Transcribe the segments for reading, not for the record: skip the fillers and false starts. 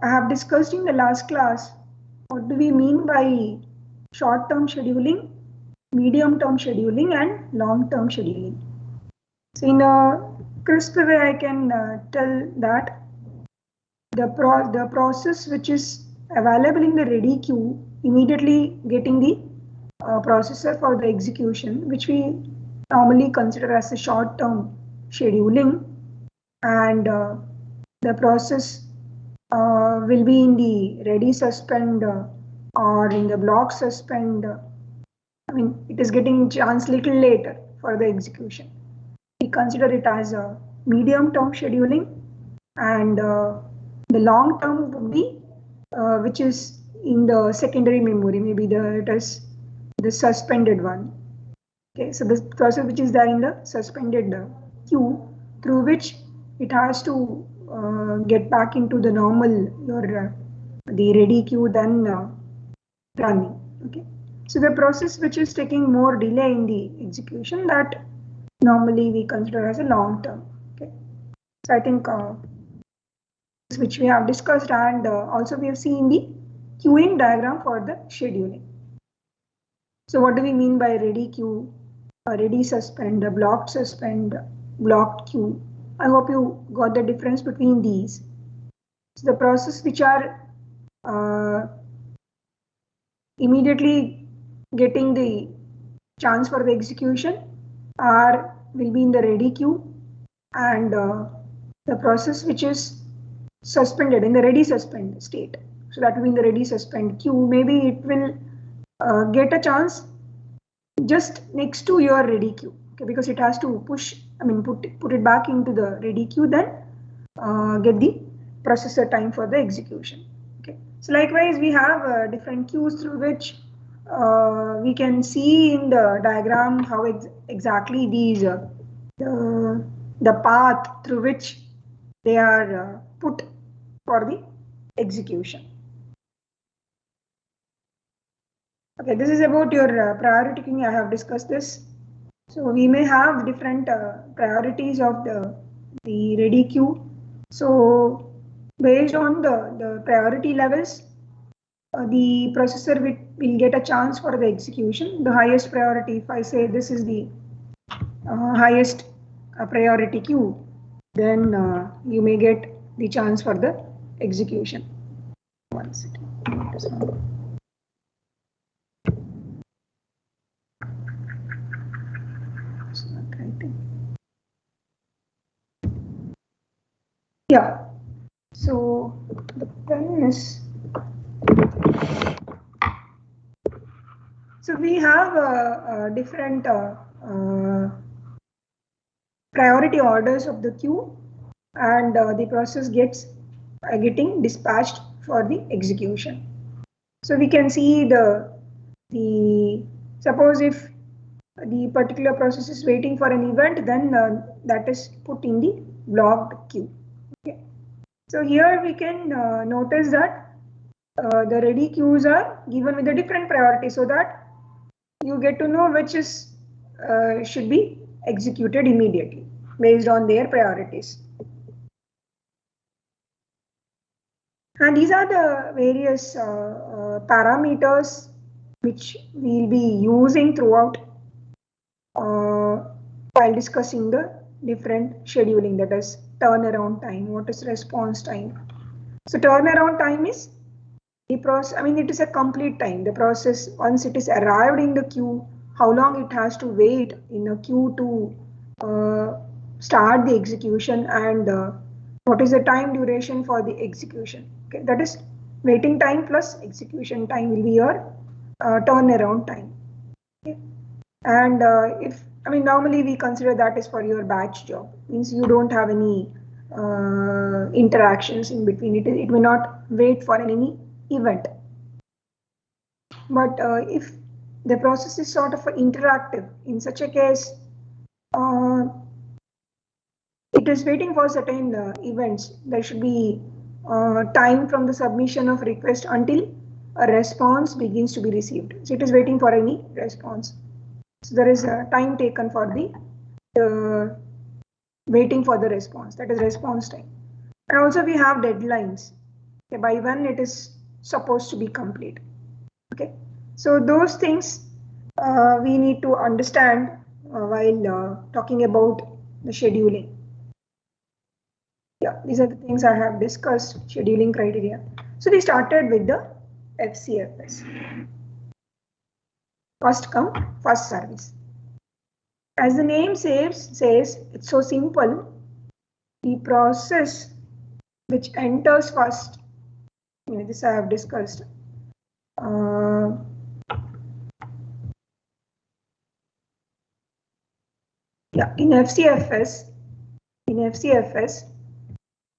I have discussed in the last class what do we mean by short-term scheduling, medium-term scheduling, and long-term scheduling. So in a crisp way, I can tell that the process which is available in the ready queue, immediately getting the processor for the execution, which we normally consider as a short-term scheduling, and the process will be in the ready suspend or in the block suspend. I mean, it is getting chance little later for the execution. We consider it as a medium-term scheduling, and the long term would be which is in the secondary memory, maybe it is the suspended one. Okay, so this process which is there in the suspended queue, through which it has to get back into the normal the ready queue, then running. Okay, so the process which is taking more delay in the execution, that normally we consider as a long term. Okay, so I think which we have discussed, and also we have seen the queuing diagram for the scheduling. So what do we mean by ready queue, ready suspend, blocked suspend, blocked queue? I hope you got the difference between these. So the process which are immediately getting the chance for the execution will be in the ready queue, and the process which is suspended in the ready suspend state, so that will be in the ready suspend queue. Maybe it will get a chance just next to your ready queue, okay, because it has to put it back into the ready queue, then get the processor time for the execution. Okay, so likewise we have different queues through which we can see in the diagram how exactly these the path through which they are put for the execution. Okay, this is about your priority queuing. I have discussed this. So we may have different priorities of the ready queue. So based on the priority levels, the processor will get a chance for the execution. The highest priority, if I say this is the highest priority queue, then you may get the chance for the execution. One second. Yeah, so the pen is, so we have different priority orders of the queue, and the process gets getting dispatched for the execution. So we can see the suppose if the particular process is waiting for an event, then that is put in the blocked queue. Okay. So here we can notice that the ready queues are given with a different priority, so that you get to know which is should be executed immediately based on their priorities. And these are the various parameters which we will be using throughout while discussing the different scheduling, that is turnaround time, what is response time. So turnaround time is the process, it is a complete time. The process, once it is arrived in the queue, how long it has to wait in a queue to start the execution, and what is the time duration for the execution. Okay, that is waiting time plus execution time will be your turnaround time. Okay. And if normally we consider that is for your batch job, means you don't have any interactions in between. It may not wait for any event. But if the process is sort of interactive, in such a case, it is waiting for certain events. There should be time from the submission of request until a response begins to be received. So it is waiting for any response. So there is a time taken for the waiting for the response, that is response time. And also we have deadlines. Okay, by when it is supposed to be complete. Okay, so those things we need to understand while talking about the scheduling. Yeah, these are the things I have discussed, scheduling criteria. So we started with the FCFS. First come, first service. As the name says, it's so simple. The process which enters first, this I have discussed. Yeah, in FCFS,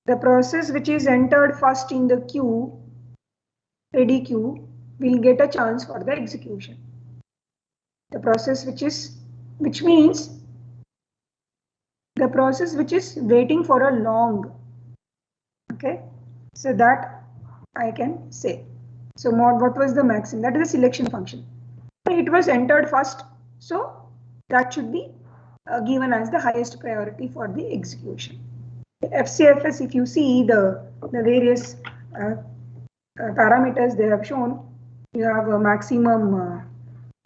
the process which is entered first in the queue, ready queue, will get a chance for the execution. The process which means the process which is waiting for a long. Okay, so that I can say. So what was the maximum? That is the selection function. It was entered first, so that should be given as the highest priority for the execution. FCFS, if you see the various parameters they have shown, you have a maximum,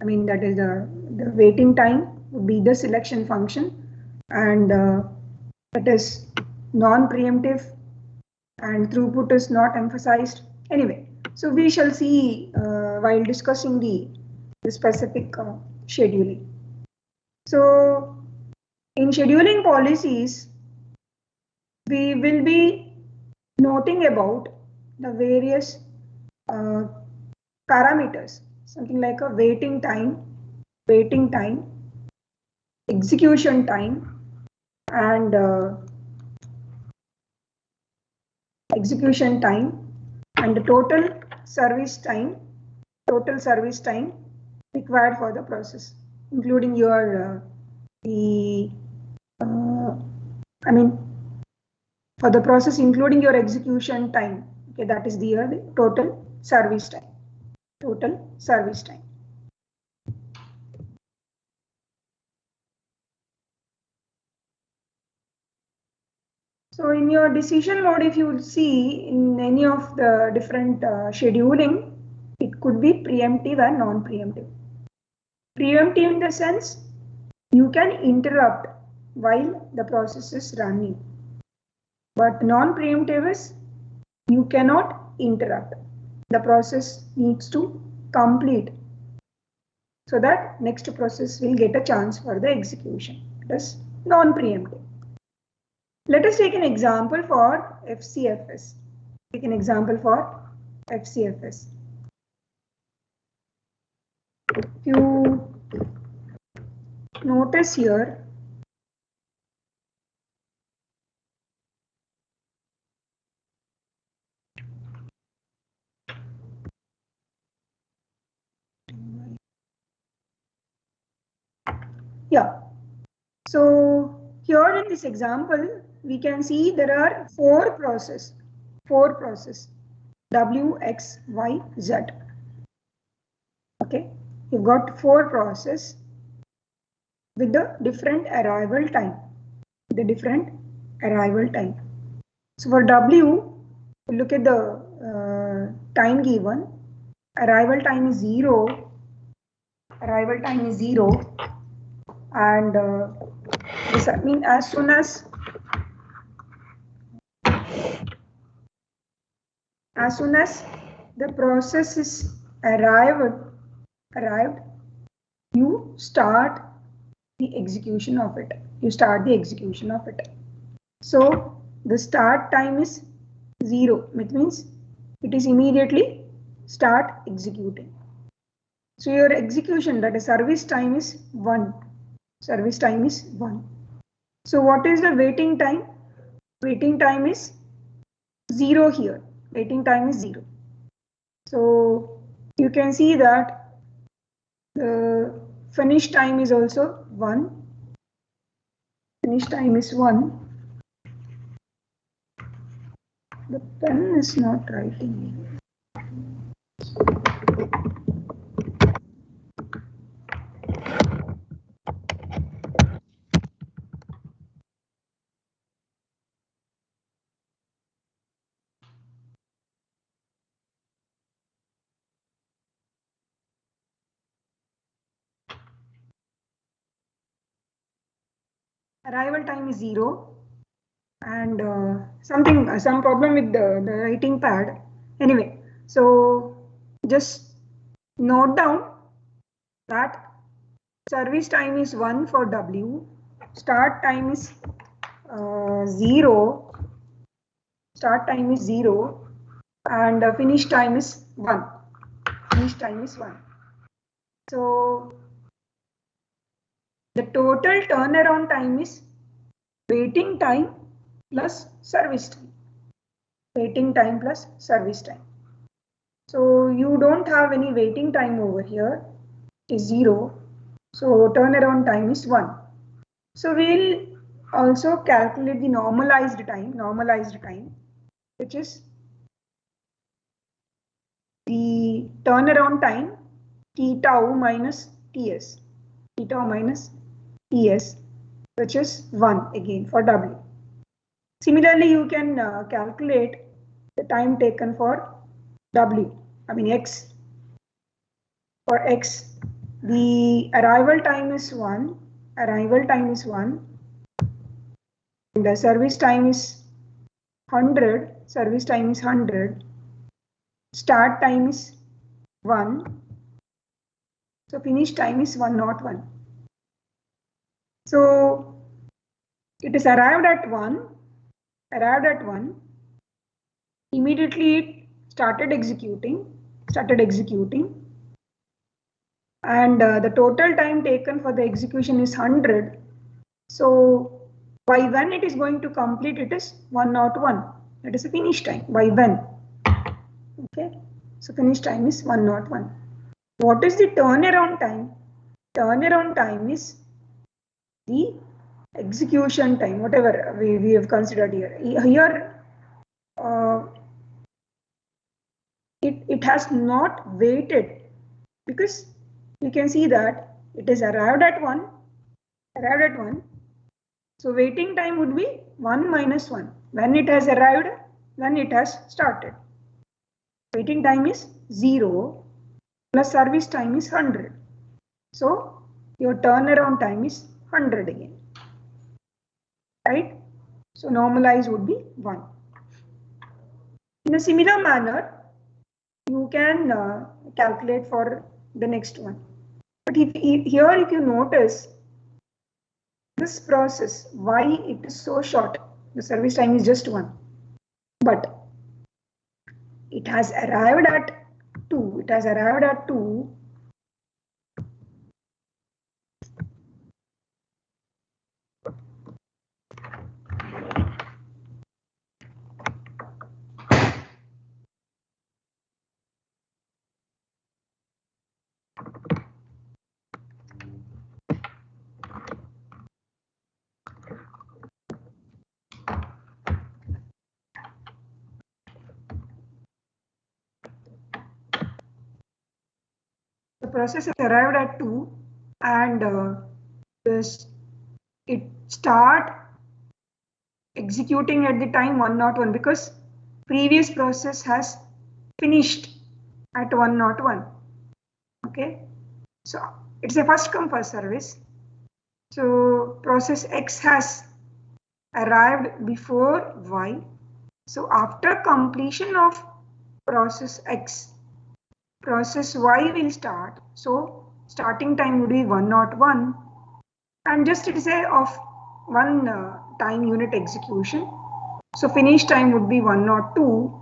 that is the waiting time would be the selection function, and that is non-preemptive, and throughput is not emphasized. Anyway, so we shall see while discussing the specific scheduling. So in scheduling policies, we will be noting about the various parameters, something like a waiting time, execution time, and the total service time required for the process, including your for the process including your execution time. Okay, that is the total service time. So in your decision mode, if you see in any of the different scheduling, it could be preemptive and non-preemptive. Preemptive in the sense you can interrupt while the process is running, but non-preemptive is you cannot interrupt. The process needs to complete so that next process will get a chance for the execution. That's non-preemptive. Let us take an example for FCFS. Take an example for FCFS. If you notice here, yeah. So here in this example, we can see there are four processes, W, X, Y, Z. Okay, you've got four processes with the different arrival time. So for W, look at the time given. Arrival time is 0. And this means as soon as the process is arrived, you start the execution of it. So the start time is 0, which means it is immediately start executing. So your execution, that is service time is 1. So what is the waiting time? Waiting time is 0 here. So you can see that the finish time is also 1. The pen is not writing. arrival time is 0, and some problem with the writing pad. Anyway, so just note down that service time is 1 for W, start time is 0, and finish time is 1. So the total turnaround time is waiting time plus service time. So you don't have any waiting time over here. It is 0. So turnaround time is 1. So we'll also calculate the normalized time, which is the turnaround time T tau minus Ts, which is 1 again for W. Similarly, you can calculate the time taken for X. For X, the arrival time is 1, and the service time is 100, start time is 1, so finish time is 101. So it is arrived at 1, immediately it started executing, and the total time taken for the execution is 100. So by when it is going to complete, it is 101. That is a finish time. By when? Okay. So finish time is 101. What is the turnaround time? Turnaround time is the execution time, whatever we have considered here. Here, it has not waited, because you can see that it is arrived at 1. So waiting time would be 1 minus 1. When it has arrived, when it has started. Waiting time is 0 plus service time is 100. So your turnaround time is 100 again. Right? So normalized would be 1. In a similar manner, you can calculate for the next one. But here if you notice, this process, why it is so short? The service time is just 1. But it has arrived at 2. The process has arrived at 2, and it start executing at the time 101, because previous process has finished at 101. Okay, so it's a first come first service. So process X has arrived before Y. So after completion of process X, process Y will start. So starting time would be 101, and just it is a of 1 time unit execution. So finish time would be 102.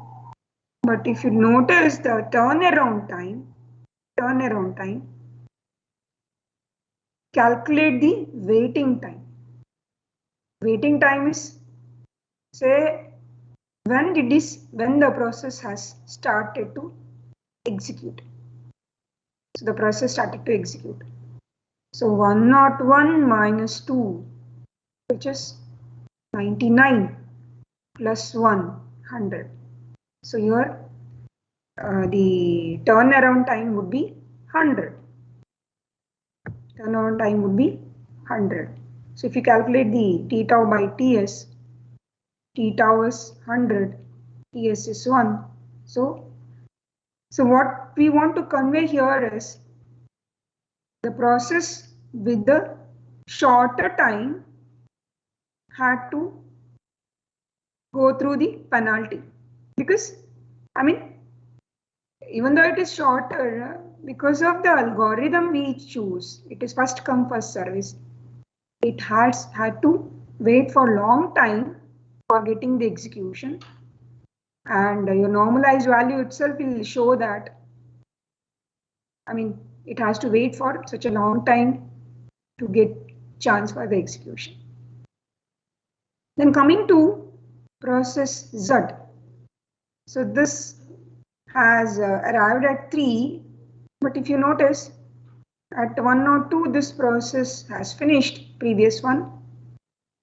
But if you notice the turnaround time, calculate the waiting time. Waiting time is, say, when the process has started to execute. So the process started to execute. So 101 minus 2, which is 99, plus 100. So here the turnaround time would be 100. So if you calculate the T tau by Ts, T tau is 100, Ts is 1. So what we want to convey here is the process with the shorter time had to go through the penalty, because I mean, even though it is shorter, because of the algorithm we choose, it is first come first service. It has had to wait for long time for getting the execution, and your normalized value itself will show that, I mean, it has to wait for such a long time to get chance for the execution. Then coming to process Z. So this has arrived at 3, but if you notice at 1 or 2 this process has finished previous one.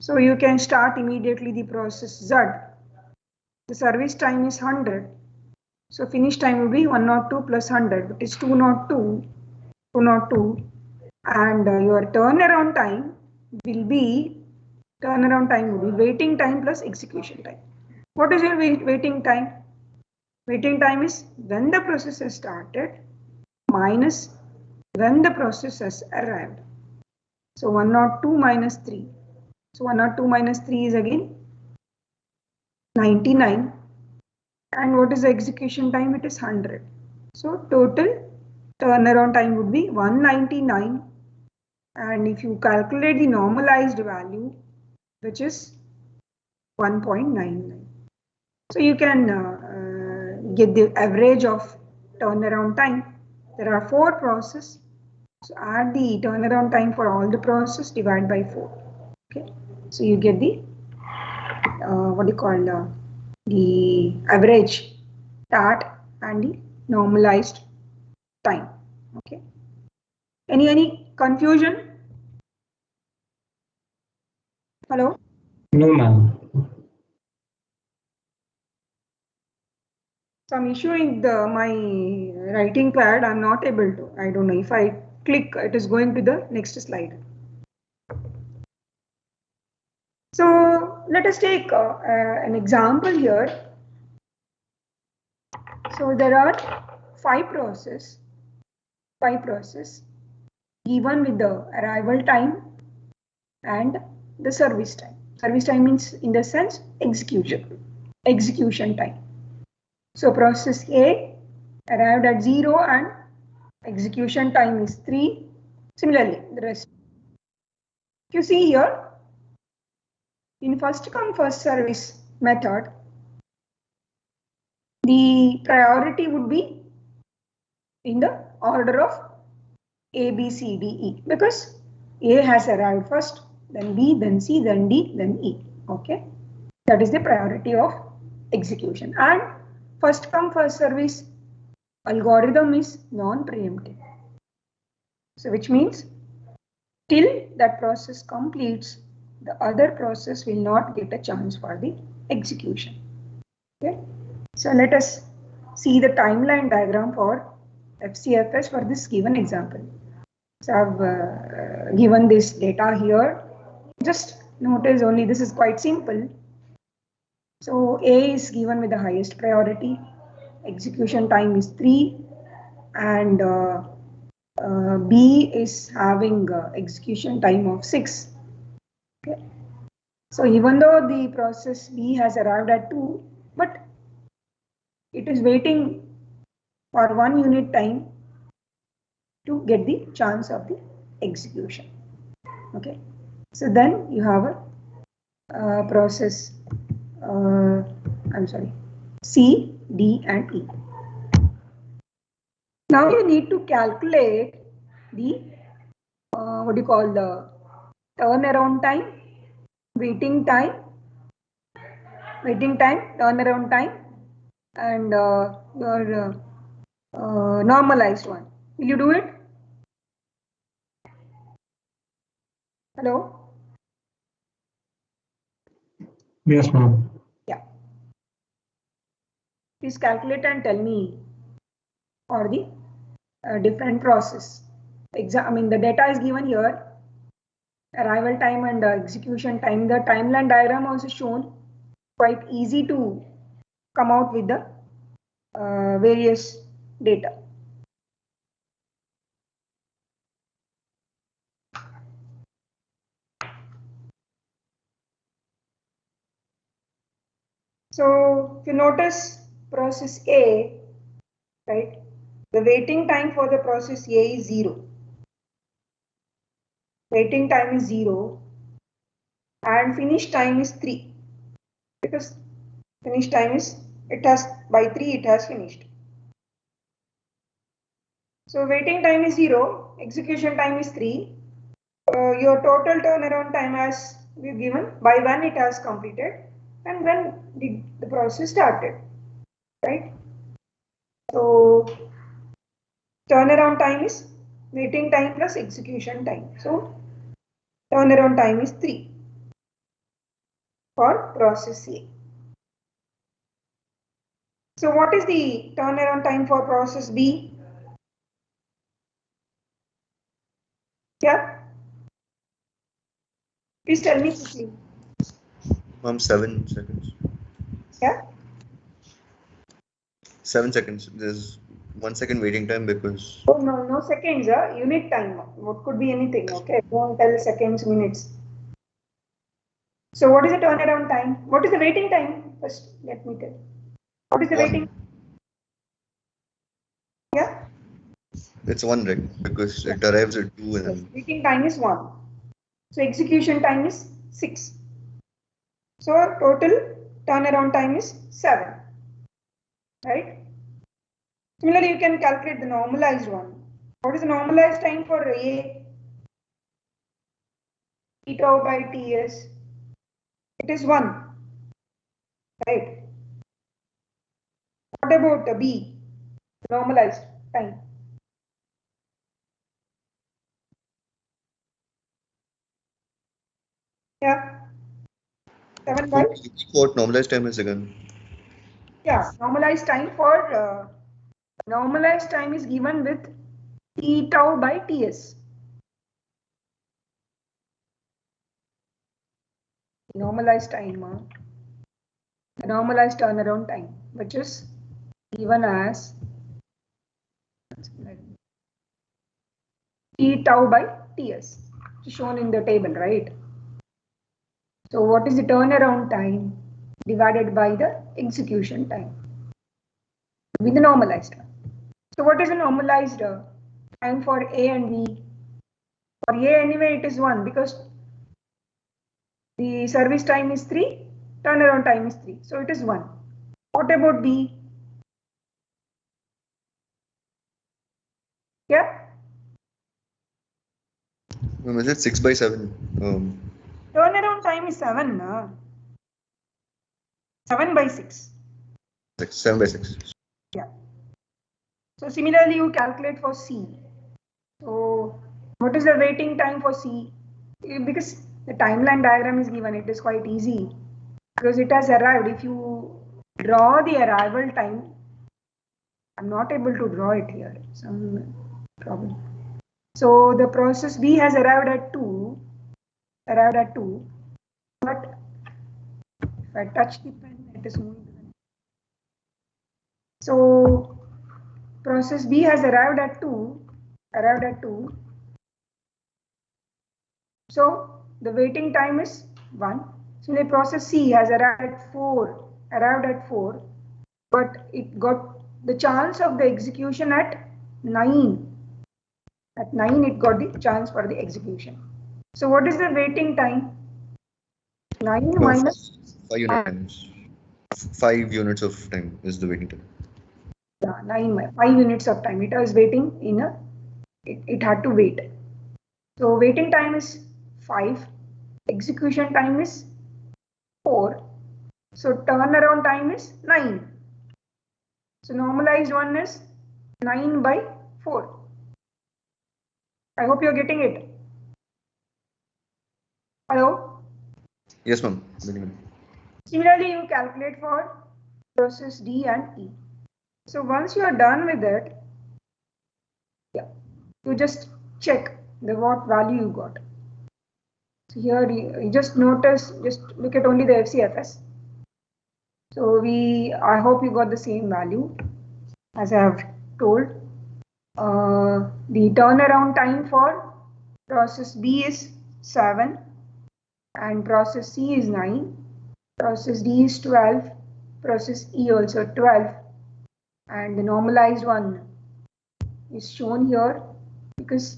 So you can start immediately the process Z. The service time is 100. So finish time will be 102 plus 100, which is 202, and your turnaround time will be waiting time plus execution time. What is your waiting time? Waiting time is when the process has started minus when the process has arrived. So 102 minus 3. So 102 minus 3 is again 99. And what is the execution time? It is 100. So total turnaround time would be 199. And if you calculate the normalized value, which is 1.99. So you can get the average of turnaround time. There are 4 processes. So add the turnaround time for all the processes, divide by 4. Okay. So you get the the average start and the normalized time. Okay. Any confusion? Hello? No, ma'am. Some issue in my writing pad. I'm not able to. I don't know if I click, it is going to the next slide. So let us take an example here. So there are 5 processes given with the arrival time and the service time. Service time means in the sense execution time. So process A arrived at 0 and execution time is 3. Similarly, the rest. You see here, in first come first service method, the priority would be in the order of A, B, C, D, E, because A has arrived first, then B, then C, then D, then E. Okay, that is the priority of execution. And first come first service algorithm is non-preemptive. So which means till that process completes, the other process will not get a chance for the execution. Okay, so let us see the timeline diagram for FCFS for this given example. So I've given this data here. Just notice only this is quite simple. So A is given with the highest priority. Execution time is 3, and B is having execution time of 6. Okay. So even though the process B has arrived at 2, but it is waiting for 1 unit time to get the chance of the execution. Okay. So then you have a process, C, D and E. Now you need to calculate the the turnaround time, waiting time, turnaround time, and your normalized one. Will you do it? Hello? Yes, ma'am. Yeah. Please calculate and tell me for the different process. The data is given here. Arrival time and execution time. The timeline diagram also shown. Quite easy to come out with the various data. So if you notice process A, right, the waiting time for the process A is 0. Waiting time is 0 and finish time is 3 because finish time is, it has, by 3 it has finished. So waiting time is 0, execution time is 3. Your total turnaround time as we've given, by when it has completed and when did the process started, right? So turnaround time is waiting time plus execution time. So turnaround time is 3 for process A. So what is the turnaround time for process B? Yeah, please tell me quickly. 7 seconds. Yeah, 7 seconds. There's 1 second waiting time because. oh no seconds, unit time. What could be anything? Okay, don't tell seconds, minutes. So what is the turnaround time? What is the waiting time? First, let me tell. What is the 1. waiting? Yeah. It's 1, right? Because it arrives at 2 and Yes, waiting time is 1. So execution time is 6. So total turnaround time is 7. Right? Similarly, you can calculate the normalized one. What is the normalized time for A? T tau by Ts. It is 1. Right? What about the B? Normalized time. Yeah. 7 by? what normalized time is again? Yeah, normalized time for normalized time is given with T tau by Ts. Normalized time, the normalized turnaround time, which is given as T tau by Ts, shown in the table, right? So what is the turnaround time divided by the execution time with the normalized time? So what is the normalized time for A and B? For A anyway it is 1 because the service time is 3, turnaround time is 3, so it is 1. What about B? Yeah? Is it 6 by 7? Turnaround time is 7. 7 by 6. 7 by 6. Yeah. So similarly, you calculate for C. So what is the waiting time for C? Because the timeline diagram is given, it is quite easy because it has arrived. If you draw the arrival time, I'm not able to draw it here. Some problem. So the process B has arrived at 2, but if I touch the pen, it is moving. So process B has arrived at 2. So the waiting time is 1. So the process C has arrived at 4, but it got the chance of the execution at 9. At 9, it got the chance for the execution. So what is the waiting time? 9 minus 5 unit times. 5 units of time is the waiting time. Yeah, 5 units of time. It was waiting in a, it had to wait. So waiting time is 5, execution time is 4. So turnaround time is 9. So normalized one is 9 by 4. I hope you're getting it. Hello? Yes, ma'am. Similarly, you calculate for process D and E. So once you are done with it, yeah, you just check the what value you got. So here you just notice, just look at only the FCFS. So I hope you got the same value as I have told. The turnaround time for process B is 7 and process C is 9, process D is 12 process E also 12, and the normalized one is shown here because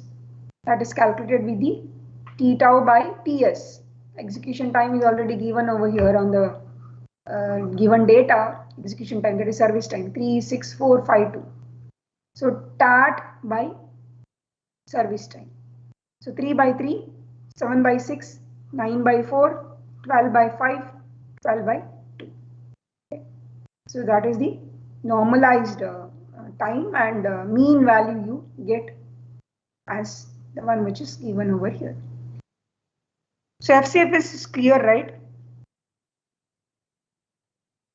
that is calculated with the T tau by Ts. Execution time is already given over here on the given data. Execution time, that is service time, 36452. So TAT by service time. So 3 by 3, 7 by 6, 9 by 4, 12 by 5, 12 by 2. Okay. So that is the normalized time, and mean value you get as the one which is given over here. So FCFS is clear, right?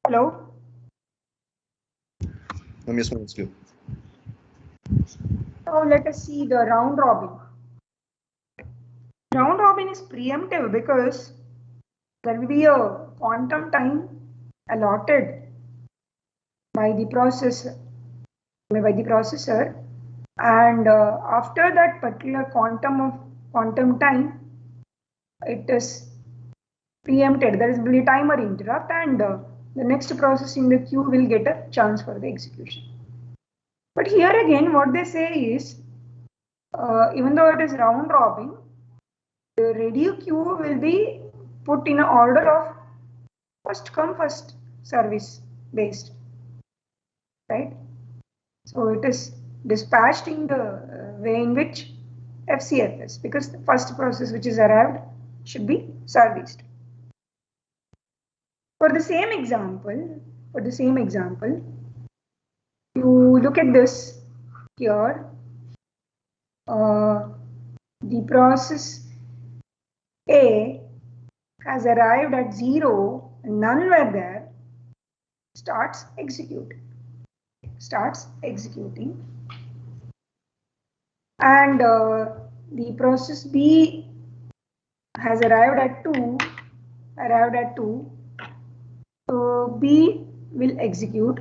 Hello? Yes, ma'am, it's clear. Now let us see the round robin. Round robin is preemptive because there will be a quantum time allotted by the processor, and after that particular quantum time, it is preempted. There will be a timer interrupt, and the next process in the queue will get a chance for the execution. But here again, what they say is, even though it is round robin, the ready queue will be put in an order of first come first service based, right? So it is dispatched in the way in which FCFS, because the first process which is arrived should be serviced. For the same example, you look at this here. The process A has arrived at 0, none were there, starts executing, and the process B has arrived at 2, so B will execute,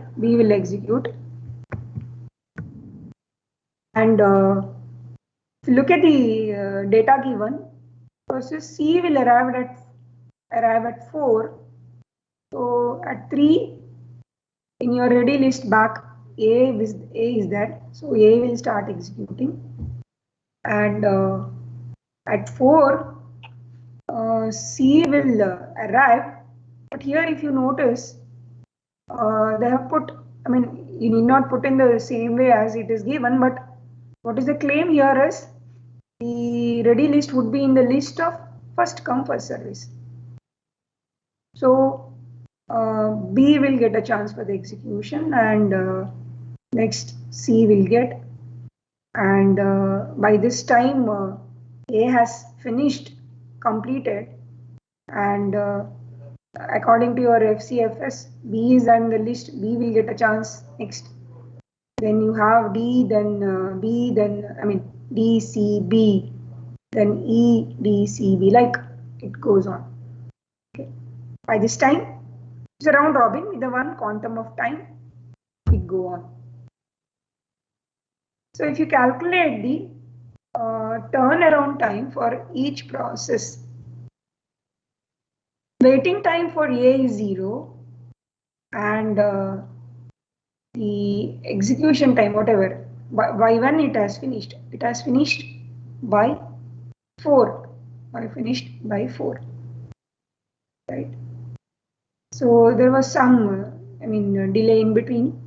and if you look at the data given, process C will arrive at 4. So at 3, in your ready list back, A is there, so A will start executing, and at 4, C will arrive. But here, if you notice, they have put, I mean, you need not put in the same way as it is given, but what is the claim here is the ready list would be in the list of first come first service. So B will get a chance for the execution, and next C will get, and by this time A has completed, and according to your FCFS, B is on the list, B will get a chance next. Then you have D, then B, then D, C, B, then E, D, C, B, like it goes on. Okay. By this time, it's a round robin with the one quantum of time, it go on. So if you calculate the turnaround time for each process, waiting time for A is 0, and the execution time, whatever, by when it has finished, by 4, right? So there was some delay in between,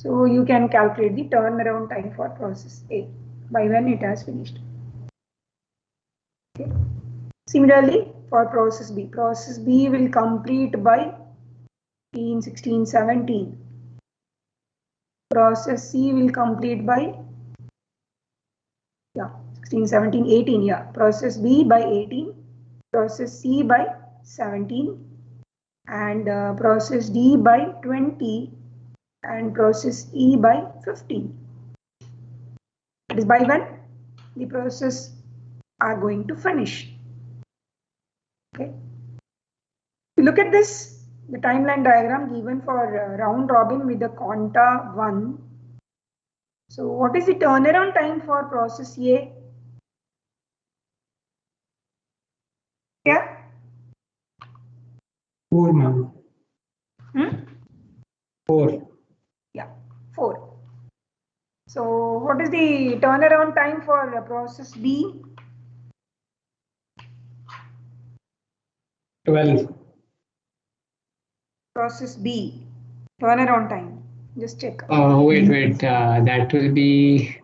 so you can calculate the turnaround time for process A by when it has finished. Okay. Similarly, for process B will complete by 15, 16, 17. Process C will complete by 16, 17, 18. Process B by 18, process C by 17, and process D by 20, and process E by 15. That is by when the process are going to finish. Okay. Look at this, the timeline diagram given for round robin with the quanta 1. So what is the turnaround time for process A? Yeah? 4, ma'am. 4. Yeah, 4. So what is the turnaround time for process B? 12. Process B, turnaround time. Just check. Wait. That will be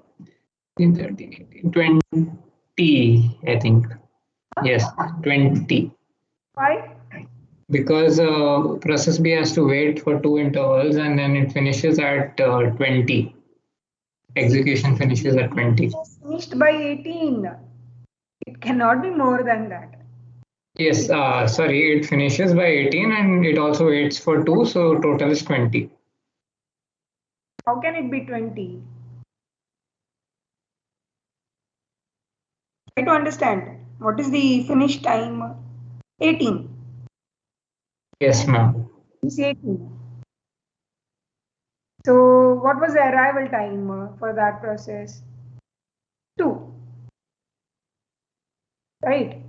in 30, 20, I think. Yes, 20. Why? Because process B has to wait for 2 intervals and then it finishes at 20. Execution finishes at 20. Finished by 18. It cannot be more than that. Yes, sorry, it finishes by 18 and it also waits for 2, so total is 20. How can it be 20? Try to understand. What is the finish time? 18. Yes, ma'am. It's 18. So what was the arrival time for that process? 2. Right?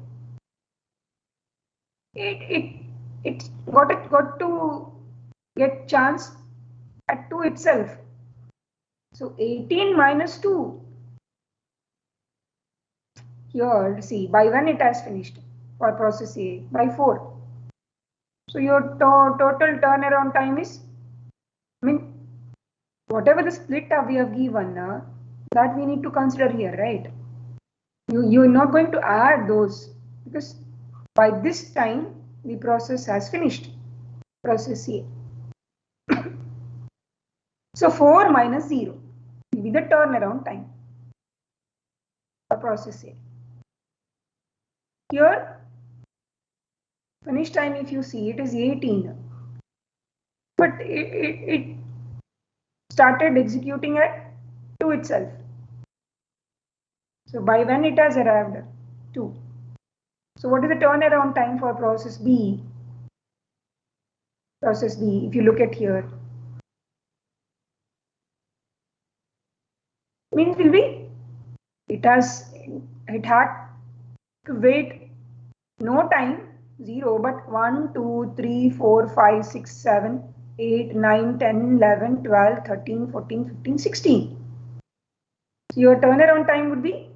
It got to get chance at 2 itself. So 18 minus 2. Here, see, by when it has finished for process A? By 4. So your total turnaround time is, I mean, whatever the split we have given, that we need to consider here, right? You're not going to add those because by this time the process has finished, process A. So 4 minus 0 will be the turnaround time for process A. Here, finish time, if you see, it is 18. But it started executing at 2 itself. So by when it has arrived? 2. So what is the turnaround time for process B? Process B, if you look at here, means will be, it had to wait no time, 0, but 1, 2, 3, 4, 5, 6, 7, 8, 9, 10, 11, 12, 13, 14, 15, 16. So your turnaround time would be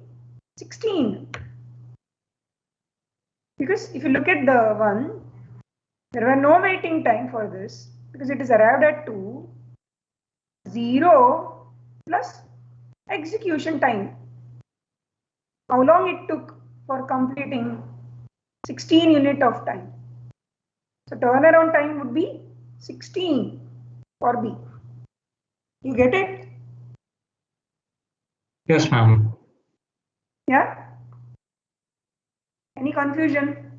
16. Because if you look at the one, there were no waiting time for this because it is arrived at 2, 0 plus execution time. How long it took for completing 16 unit of time. So turnaround time would be 16 for B. You get it? Yes, ma'am. Yeah? Any confusion?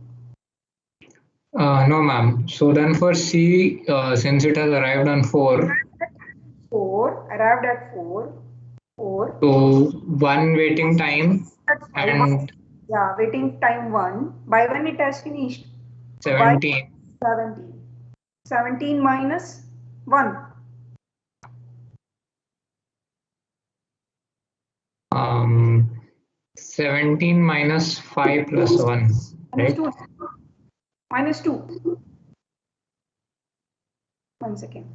No, ma'am. So then for C, since it has arrived on 4, 4, arrived at 4, 4. so 1 waiting time That's 5. and Yeah, waiting time 1. By when it has finished? By 17. 17. 17 minus 1. 17 minus 5 plus 1, Minus right? 2. Minus 2. 1 second.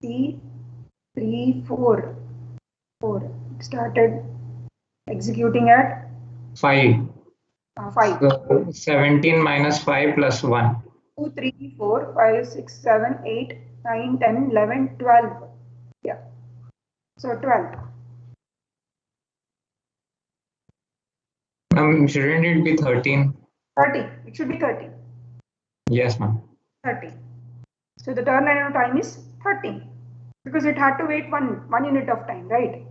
3, 3, 4. 4. Started executing at 5. 5. So 17 minus 5 plus 1. 2, 3, 4, 5, 6, 7, 8, 9, 10, 11, 12. Yeah. So 12. Shouldn't it be 13? 30. It should be 30. Yes, ma'am. 30. So the turnaround time is 30 because it had to wait one unit of time, right?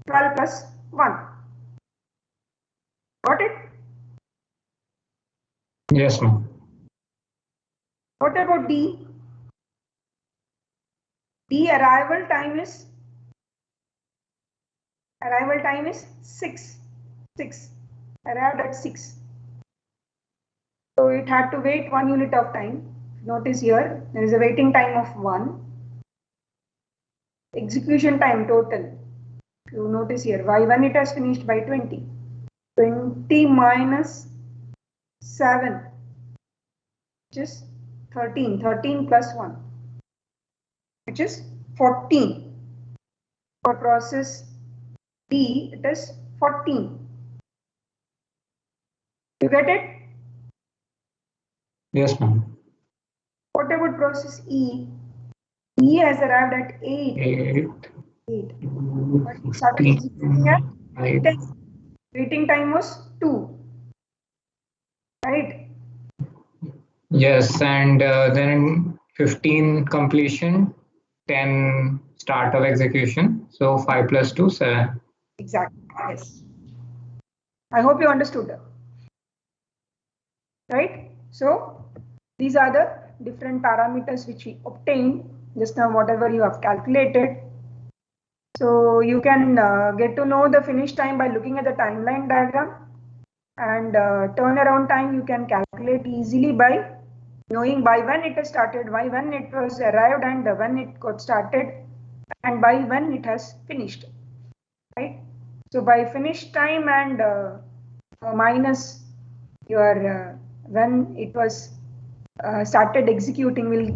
12 plus 1. Got it? Yes, ma'am. What about D? D arrival time is 6. 6. Arrived at 6. So it had to wait 1 unit of time. Notice here there is a waiting time of 1. Execution time total. You notice here when it has finished by 20. 20 minus 7, which is 13. 13 plus 1. which is 14. For process D, it is 14. You get it? Yes, ma'am. What about process E? E has arrived at 8. 8. 8. But it started executing at 10. Waiting time was 2. Right? Yes, and then 15 completion, 10 start of execution. So 5 plus 2, 7. Exactly. Yes. I hope you understood that. Right? So these are the different parameters which we obtained just now, whatever you have calculated. So you can get to know the finish time by looking at the timeline diagram, and turnaround time you can calculate easily by knowing by when it has started, by when it was arrived, and when it got started, and by when it has finished. Right? So by finish time and minus your when it was started executing will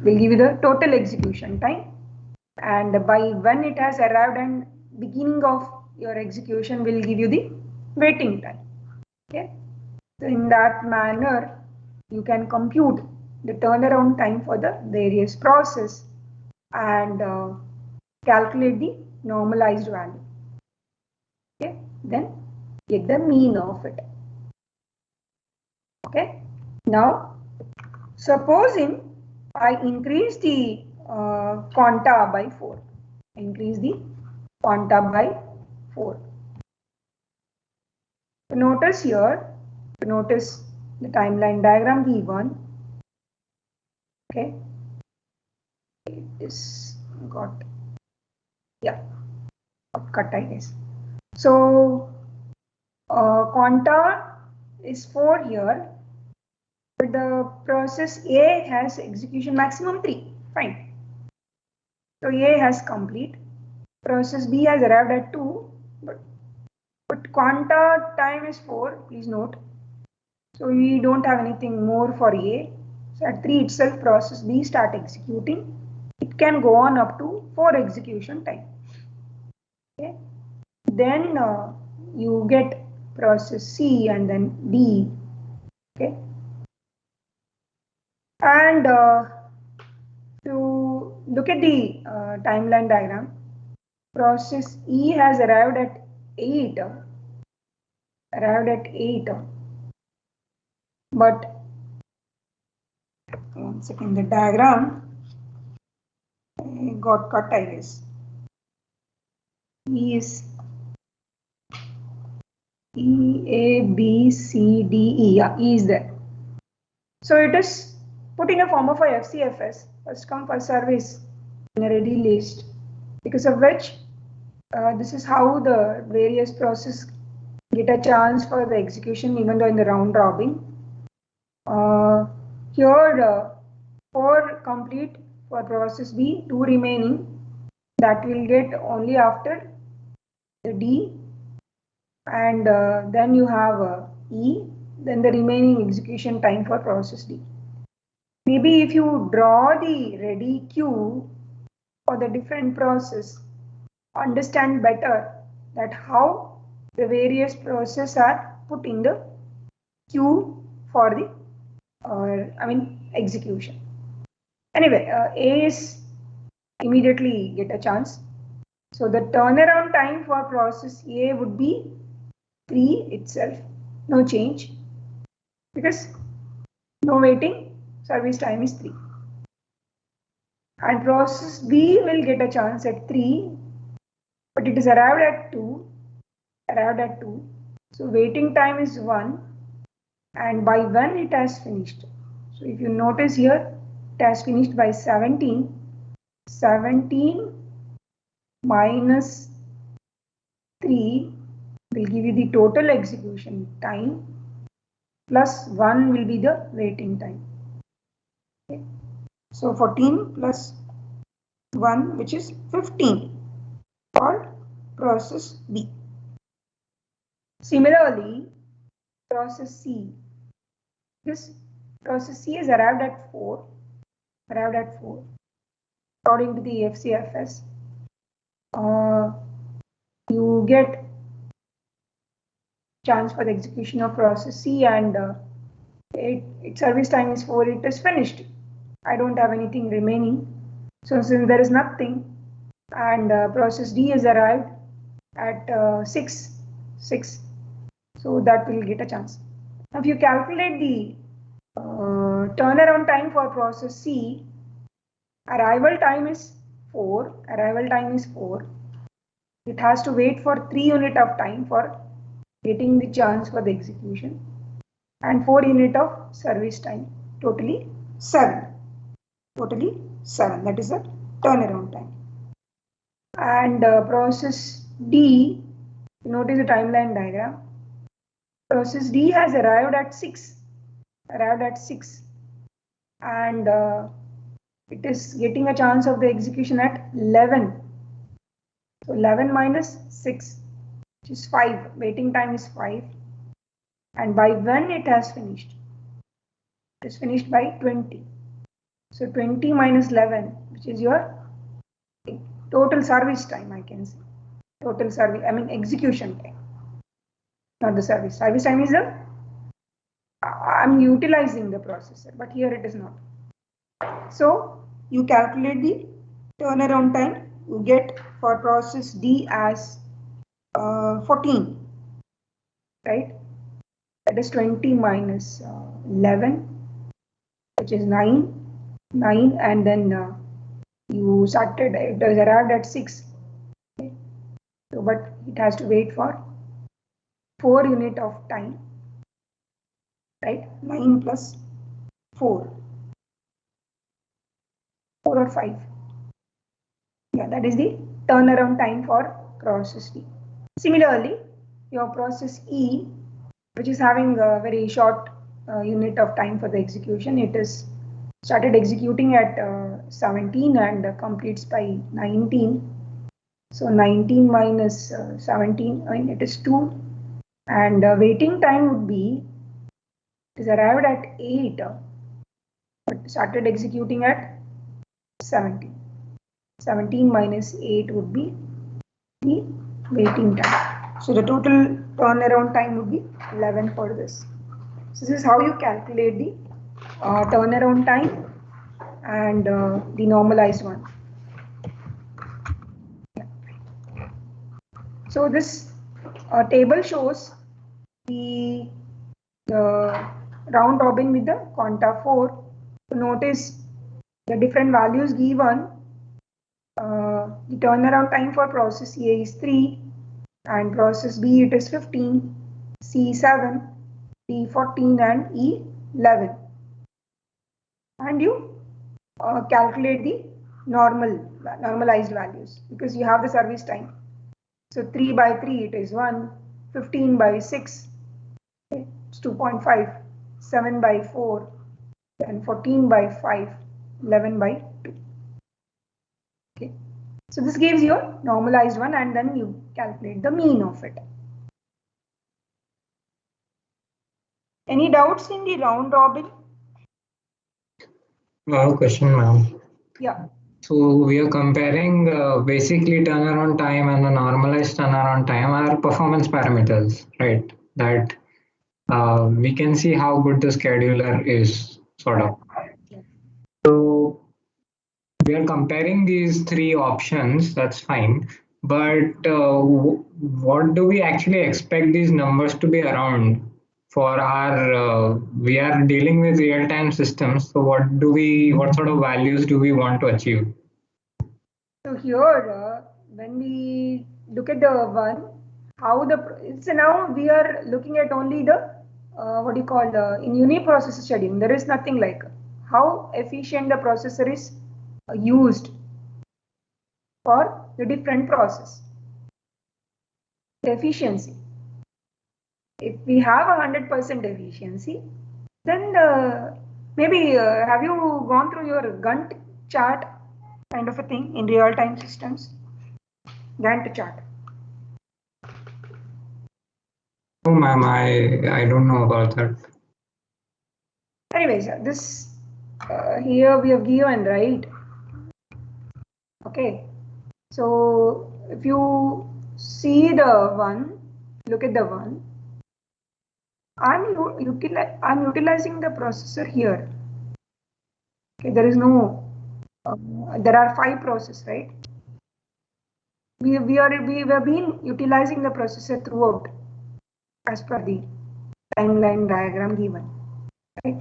give you the total execution time, and by when it has arrived and beginning of your execution will give you the waiting time. Okay, so in that manner you can compute the turnaround time for the various process and calculate the normalized value. Okay, then get the mean of it. Okay, now supposing I increase the quanta by 4. Increase the quanta by 4. So notice here, notice the timeline diagram given. Okay, it is got, yeah, cut I guess. So quanta is 4 here, but the process A has execution maximum 3. Fine. So A has complete. Process B has arrived at 2, but quanta time is 4, please note. So we don't have anything more for A. So at 3 itself, process B start executing. It can go on up to 4 execution time. Okay. Then you get process C and then D. Okay. And to look at the timeline diagram, process E has arrived at 8. But one second, the diagram got cut, I guess. E is E, A, B, C, D, E. Yeah, E is there. So it is put in a form of a FCFS, first come first service, in a ready list, because of which this is how the various process get a chance for the execution even though in the round robin. Here 4 complete for process B, 2 remaining, that will get only after the D, and then you have E, then the remaining execution time for process D. Maybe if you draw the ready queue for the different process, understand better that how the various processes are put in the queue for the execution. Anyway, A is immediately get a chance. So the turnaround time for process A would be 3 itself, no change, because no waiting, service time is 3. And process B will get a chance at 3, but it is arrived at 2. So waiting time is 1, and by when it has finished. So if you notice here, it has finished by 17. 17 minus 3 will give you the total execution time, plus 1 will be the waiting time. Okay. So 14 plus 1, which is 15 for process B. Similarly, process C. This process C has arrived at 4. arrived at 4. According to the FCFS, you get chance for the execution of process C, and its service time is 4, it is finished. I don't have anything remaining. So since there is nothing, and process D is arrived at 6, so that will get a chance. Now if you calculate the turnaround time for process C, arrival time is 4. It has to wait for 3 units of time for getting the chance for the execution, and 4 units of service time, totally 7. That is the turnaround time. And process D, notice the timeline diagram. Process D has arrived at 6, and it is getting a chance of the execution at 11. So 11 minus 6, which is 5. Waiting time is 5. And by when it has finished? It is finished by 20. So 20 minus 11, which is your total service time, I can say. Total service, I mean execution time, not the service. Service time is the, I'm utilizing the processor, but here it is not. So you calculate the turnaround time, you get for process D as 14, right? That is 20 minus 11, which is 9, and then you started, it was arrived at 6. Okay. So, but it has to wait for 4 units of time, right? 9 plus 4 or 5. Yeah, that is the turnaround time for process D. Similarly, your process E, which is having a very short unit of time for the execution, it is started executing at 17 and completes by 19. So 19 minus 17, I mean it is 2, and waiting time would be, it is arrived at 8, but started executing at 17. 17 minus 8 would be the waiting time. So the total turnaround time would be 11 for this. So this is how you calculate the turnaround time and the normalized one. So this table shows the round robin with the quanta 4. So notice the different values given. The turnaround time for process A is 3, and process B it is 15, C 7, D 14, and E 11. And you calculate the normalized values because you have the service time. So 3 by 3 it is 1, 15 by 6 it's 2.5, 7 by 4, and 14 by 5, 11 by 2. Okay. So this gives you a normalized one, and then you calculate the mean of it. Any doubts in the round robin? Wow, question, ma'am. Yeah. So we are comparing basically turnaround time and the normalized turnaround time are performance parameters, right? That we can see how good the scheduler is, sort of. So we are comparing these 3 options, that's fine. But what do we actually expect these numbers to be around for our, we are dealing with real-time systems. So what sort of values do we want to achieve? So here, when we look at the one, how the, so now we are looking at only the, what do you call, in uniprocessor scheduling, there is nothing like how efficient the processor is used for the different process. The efficiency. If we have 100% efficiency, then maybe have you gone through your Gantt chart kind of a thing in real-time systems? Gantt chart. Oh, ma'am, I don't know about that. Anyways, this here we have given, right? Okay, so if you see the one, look at the one. I'm utilizing the processor here. Okay, there is no. There are 5 processes, right? We have been utilizing the processor throughout, as per the timeline diagram given, right?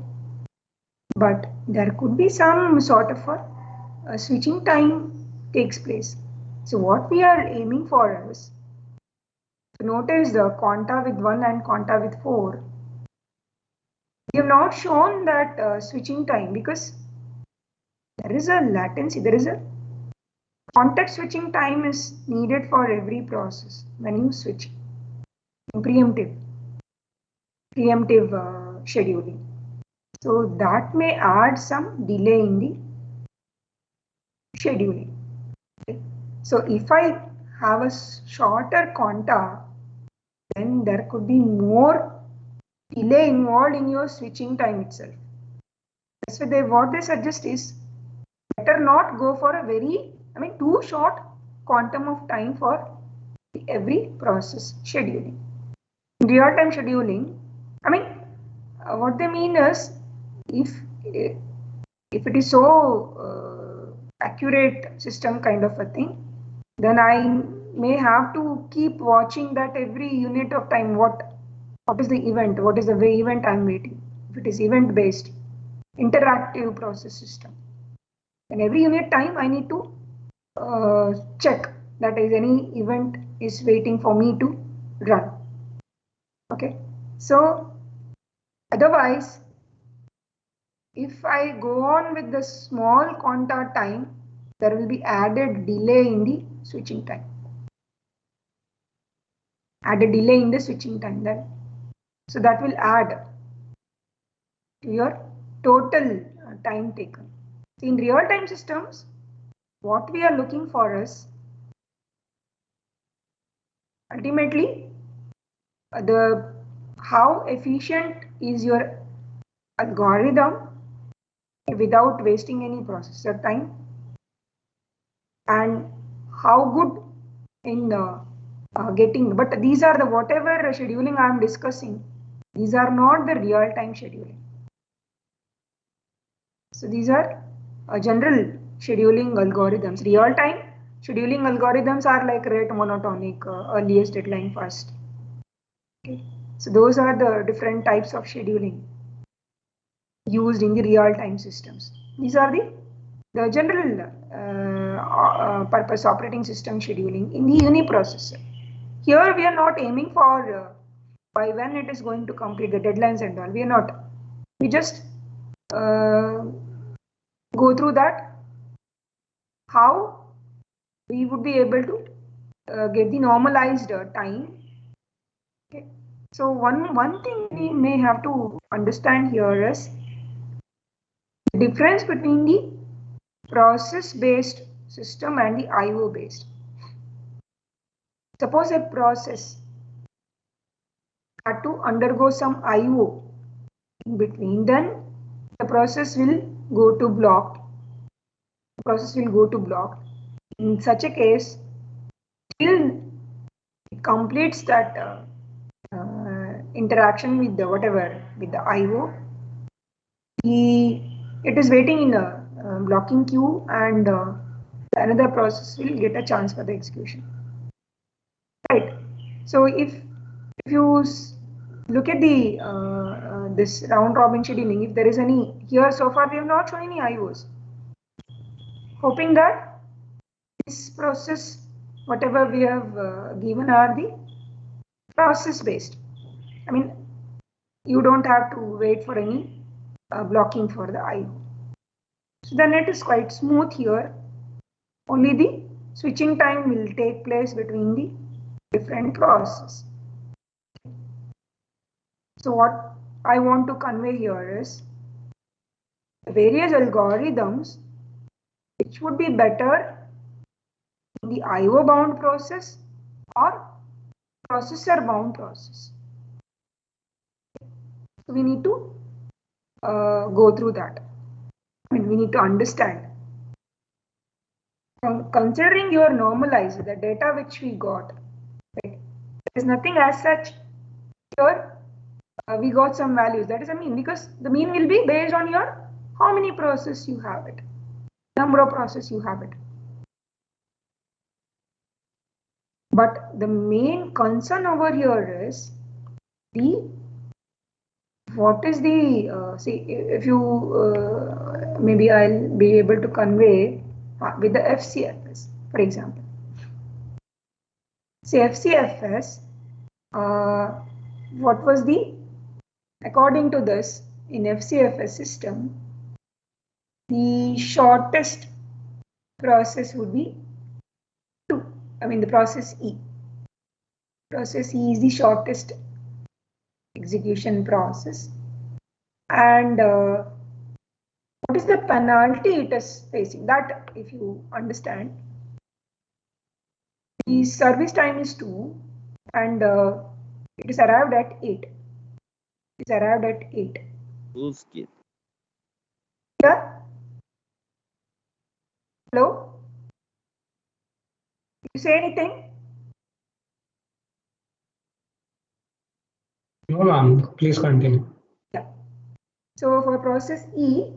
But there could be some sort of a switching time takes place. So what we are aiming for is to notice the quanta with 1 and quanta with 4. We have not shown that switching time because there is a latency, there is a context switching time is needed for every process when you switch in preemptive scheduling. So that may add some delay in the scheduling. Okay. So if I have a shorter quanta, then there could be more delay involved in your switching time itself. So what they suggest is better not go for a too short quantum of time for every process scheduling. In real-time scheduling, what they mean is if it is so accurate system kind of a thing, then I may have to keep watching that every unit of time what is the event, what is the event I'm waiting. If it is event based interactive process system, then every unit time I need to check that is any event is waiting for me to run. Okay, so otherwise if I go on with the small quanta time, there will be added delay in the switching time. Added delay in the switching time then. So that will add to your total time taken. See, in real-time systems, what we are looking for is ultimately how efficient is your algorithm without wasting any processor time, and how good in getting, but these are the whatever scheduling I am discussing, these are not the real-time scheduling. So these are general scheduling algorithms. Real-time scheduling algorithms are like rate monotonic, earliest deadline first. Okay. So those are the different types of scheduling used in the real-time systems. These are the general purpose operating system scheduling in the uniprocessor. Here we are not aiming for by when it is going to complete the deadlines and all. We are not. We just go through that how we would be able to get the normalized time. Okay. So one thing we may have to understand here is the difference between the process-based system and the IO-based. Suppose a process had to undergo some IO in between, then the process will go to block. The process will go to block. In such a case, till it completes that interaction with the with the IO, it is waiting in a blocking queue, and another process will get a chance for the execution. Right. So if you look at the this round robin scheduling, if there is any here so far we have not shown any IOs, hoping that this process whatever we have given are the process based. I mean, you don't have to wait for any blocking for the IO. So the net is quite smooth here. Only the switching time will take place between the different processes. So what I want to convey here is the various algorithms which would be better in the IO bound process or processor bound process. So we need to go through that. I mean, we need to understand. Considering your normalized, the data which we got, right? There is nothing as such here. We got some values. That is a mean, because the mean will be based on your how many process you have it, number of process you have it. But the main concern over here is what is the see, if you maybe I'll be able to convey with the FCFS, for example. Say FCFS, what was according to this, in FCFS system, the shortest process would be 2. I mean the process E. Process E is the shortest execution process. And what is the penalty it is facing? That, if you understand, the service time is 2 and it is arrived at 8. It's arrived at 8. Who's kid? Yeah? Hello? Did you say anything? No, ma'am. Please continue. Yeah. So for process E,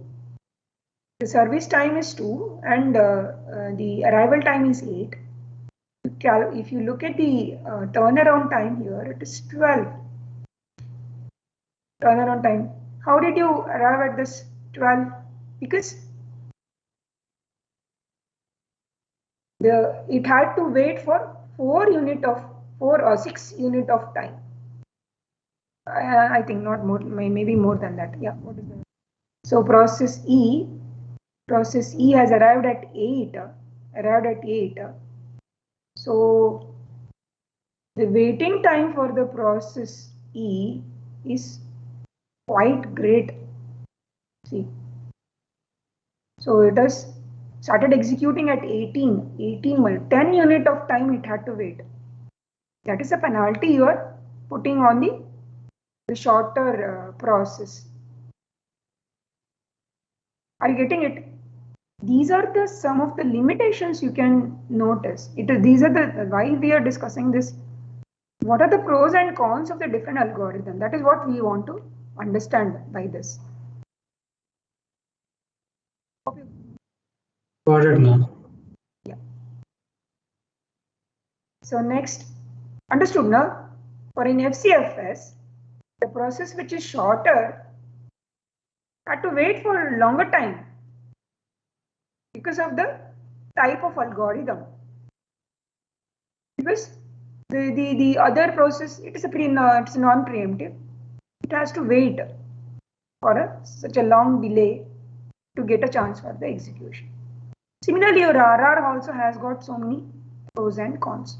the service time is 2 and the arrival time is 8. If you look at the turnaround time here, it is 12. Turnaround time. How did you arrive at this 12? Because it had to wait for 4 or 6 unit of time. I think not more, maybe more than that. Yeah. What is that? So process E has arrived at 8. So the waiting time for the process E is quite great. See. So it has started executing at 10 unit of time it had to wait. That is a penalty you are putting on the shorter process. Are you getting it? These are some of the limitations you can notice. These are why we are discussing this. What are the pros and cons of the different algorithms? That is what we want to understand by this. Got it, ma'am. Yeah. So next, understood now? For in FCFS, the process which is shorter had to wait for longer time because of the type of algorithm. Because the other process, it is it's non-preemptive. It has to wait for such a long delay to get a chance for the execution. Similarly, your RR also has got so many pros and cons.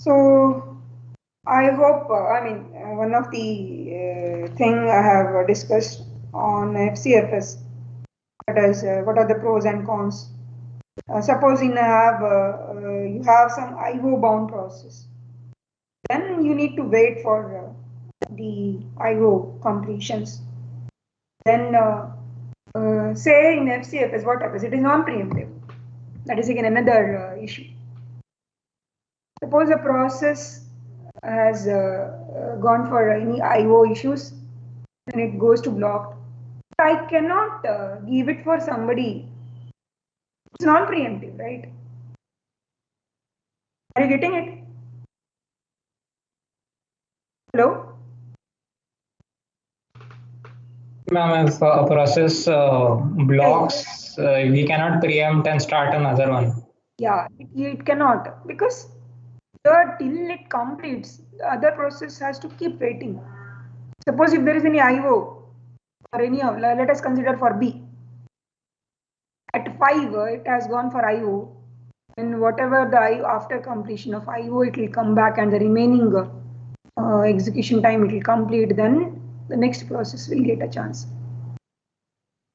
So I hope, one of the thing I have discussed on FCFS, that is, what are the pros and cons. Suppose you have some IO bound process, then you need to wait for the IO completions. Then say in FCFS, what happens? It is non-preemptive. That is again another issue. Suppose a process has gone for any IO issues and it goes to blocked. I cannot give it for somebody. It's non-preemptive, right? Are you getting it? Hello? Ma'am, if a process blocks, we cannot preempt and start another one. Yeah, it cannot, because till it completes, the other process has to keep waiting. Suppose if there is any IO or any, let us consider for B. At 5, it has gone for IO, and whatever the IO after completion of IO, it will come back, and the remaining execution time it will complete. Then the next process will get a chance.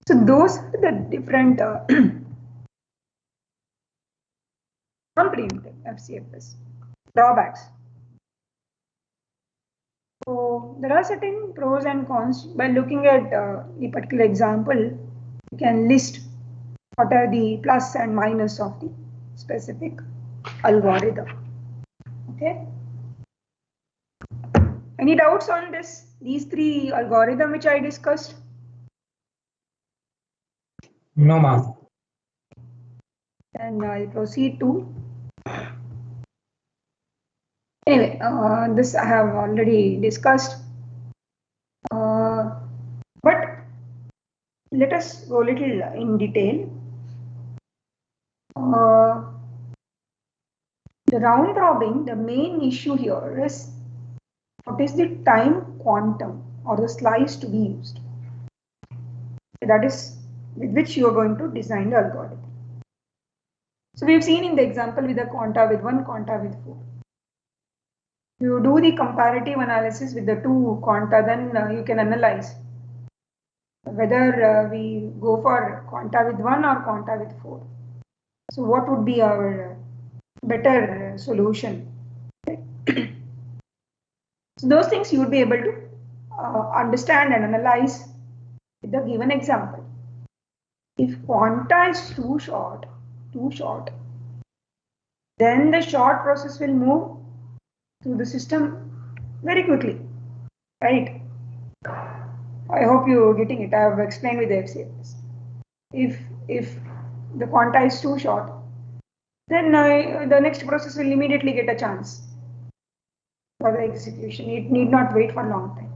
So those are the different non-preemptive FCFS drawbacks. So there are certain pros and cons. By looking at the particular example, you can list what are the plus and minus of the specific algorithm. Okay. Any doubts on this? These three algorithm which I discussed? No, ma'am. Then I'll proceed to. Anyway, this I have already discussed. But let us go a little in detail. The round robin, the main issue here is what is the time quantum or the slice to be used. That is with which you are going to design the algorithm. So we've seen in the example with the quanta with 1, quanta with 4. You do the comparative analysis with the two quanta, then you can analyze whether we go for quanta with 1 or quanta with 4. So what would be our better solution? So those things you would be able to understand and analyze with the given example. If quanta is too short, then the short process will move through the system very quickly, right? I hope you're getting it. I have explained with the FCFS. If the quanta is too short, then the next process will immediately get a chance for the execution. It need not wait for a long time.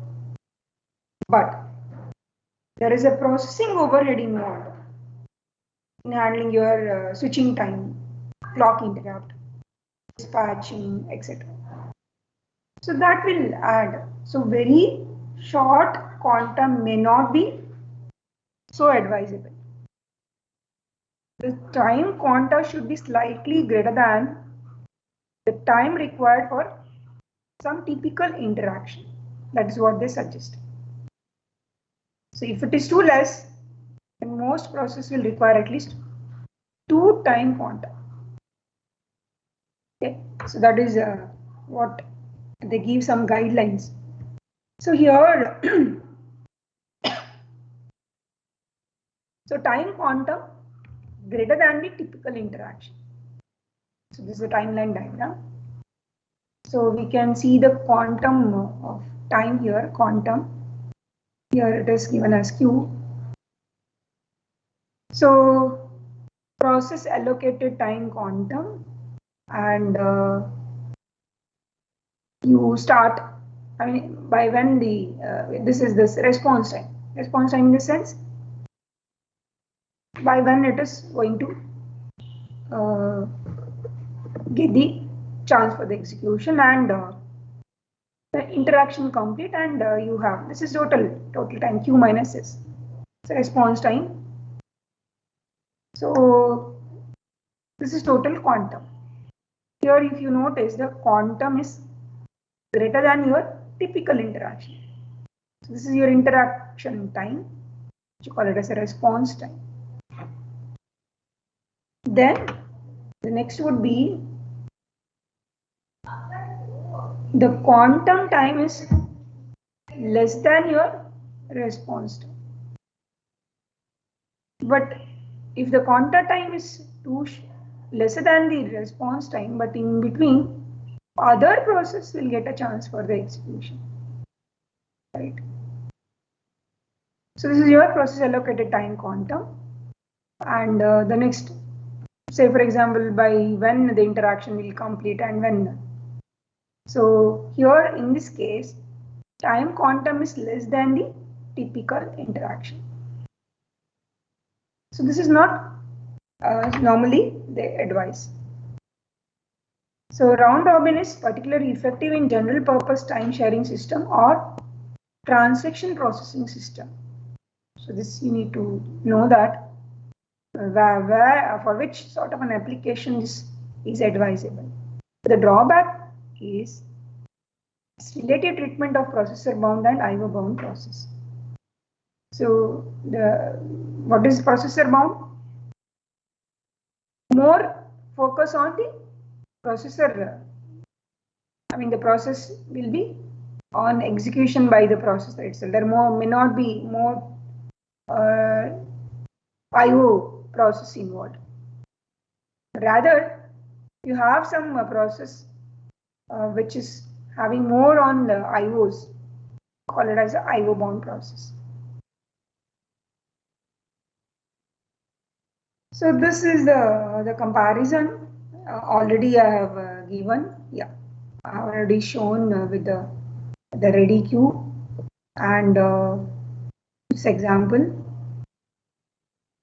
But there is a processing overhead involved in handling your switching time, clock interrupt, dispatching, etc. So that will add. So very short quantum may not be so advisable. The time quanta should be slightly greater than the time required for some typical interaction. That is what they suggest. So if it is too less, then most processes will require at least 2 time quanta. Okay, so that is what they give some guidelines. So here, so time quantum greater than the typical interaction. So this is a timeline diagram. So we can see the quantum of time here, quantum. Here it is given as Q. So process allocated time quantum, and you start, I mean, by when the, this is this response time. Response time in the sense, by when it is going to get the chance for the execution, and the interaction complete, and you have, this is total time, Q minus S. So response time. So this is total quantum. Here if you notice, the quantum is greater than your typical interaction. So this is your interaction time, you call it as a response time. Then the next would be the quantum time is less than your response time. But if the quanta time is lesser than the response time, but in between, other process will get a chance for the execution, right? So this is your process allocated time quantum, and the next, say for example, by when the interaction will complete and when. So here in this case, time quantum is less than the typical interaction. So this is not normally they advise. So round robin is particularly effective in general purpose time sharing system or transaction processing system. So this you need to know that where for which sort of an application is advisable. The drawback is relative treatment of processor bound and IO bound process. So what is processor bound? More focus on the processor. I mean the process will be on execution by the processor itself. There may not be more IO process involved. Rather, you have some process which is having more on the IOs, call it as an IO bound process. So this is the comparison already I have given. Yeah, I have already shown with the ready queue and this example.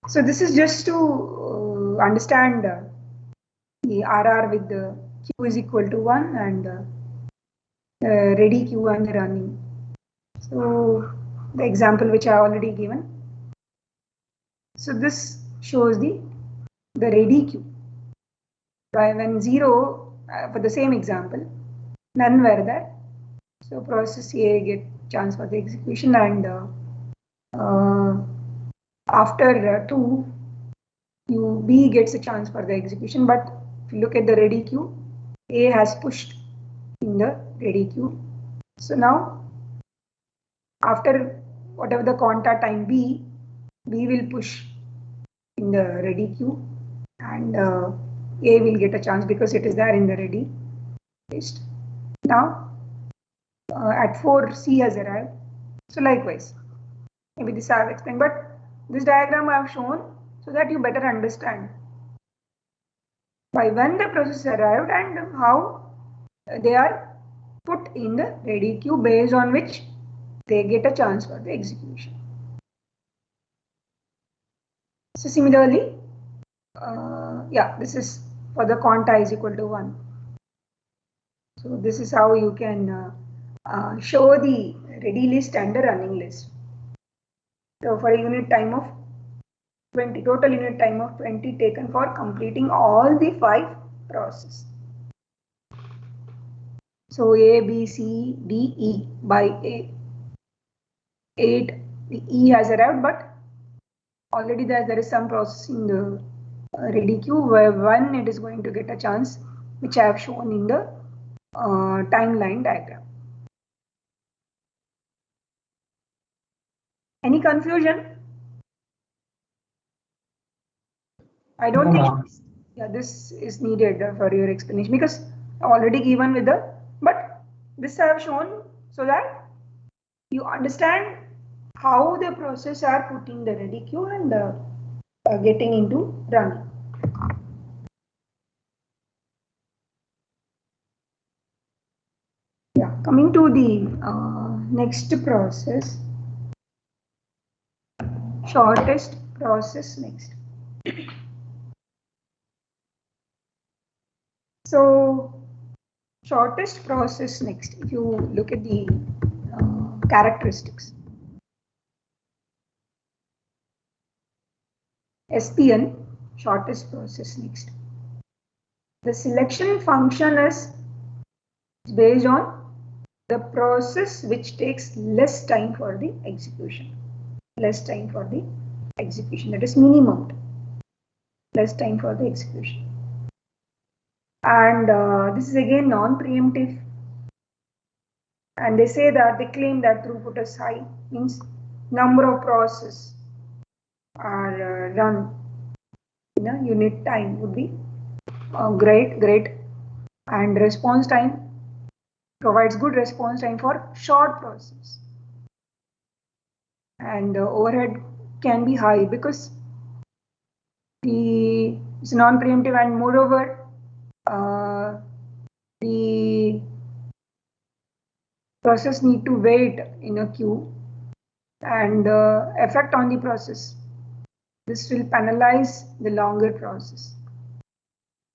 So this is just to understand the RR with the Q is equal to 1 and ready queue and the running. So the example which I already given. So this shows the ready queue. When 0 for the same example, none were there. So process A get chance for the execution and after 2, B gets a chance for the execution. But if you look at the ready queue, A has pushed in the ready queue. So now after whatever the conta time B will push in the ready queue and A will get a chance because it is there in the ready list. Now at 4 C has arrived. So likewise, maybe this I have explained, but this diagram I have shown so that you better understand by when the process arrived and how they are put in the ready queue based on which they get a chance for the execution. So similarly, yeah, this is for the conta is equal to 1. So this is how you can show the ready list and the running list. So for a unit time of 20, total unit time of 20 taken for completing all the 5 processes. So A, B, C, D, E. By 8, the E has arrived, but already there is some process in the ready queue where when it is going to get a chance, which I have shown in the timeline diagram. Any confusion? I don't think this is needed for your explanation because already given with the, but this I have shown so that you understand how the process are putting the ready queue and getting into running. Yeah, coming to the next process, shortest process next. So shortest process next, if you look at the characteristics. SPN, shortest process next. The selection function is based on the process which takes less time for the execution. Less time for the execution, that is minimum. Less time for the execution. And this is again non-preemptive. And they say that they claim that throughput is high, means number of processes are run in a unit time would be great, and response time provides good response time for short process, and overhead can be high because it's non-preemptive, and moreover the process need to wait in a queue and effect on the process. This will penalize the longer process.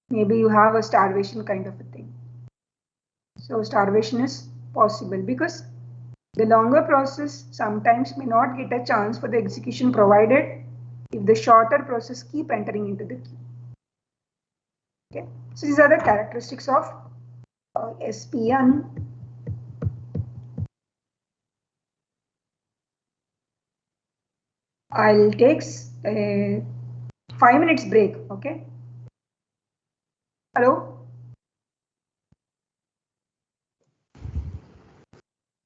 Maybe you have a starvation kind of a thing. So starvation is possible because the longer process sometimes may not get a chance for the execution provided if the shorter process keep entering into the queue. Okay, so these are the characteristics of SPN. I'll take a 5 minutes break. Okay. Hello.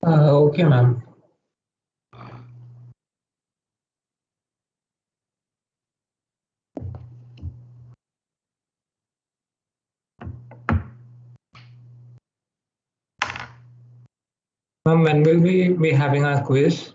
Okay, ma'am. Ma'am, when will we be having our quiz?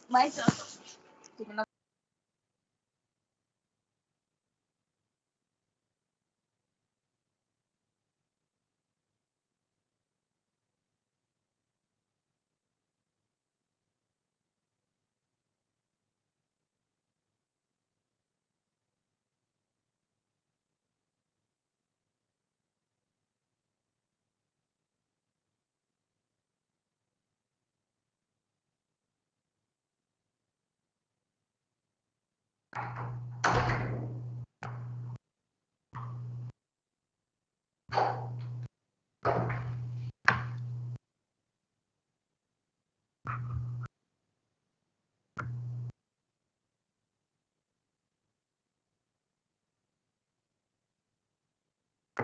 My turn.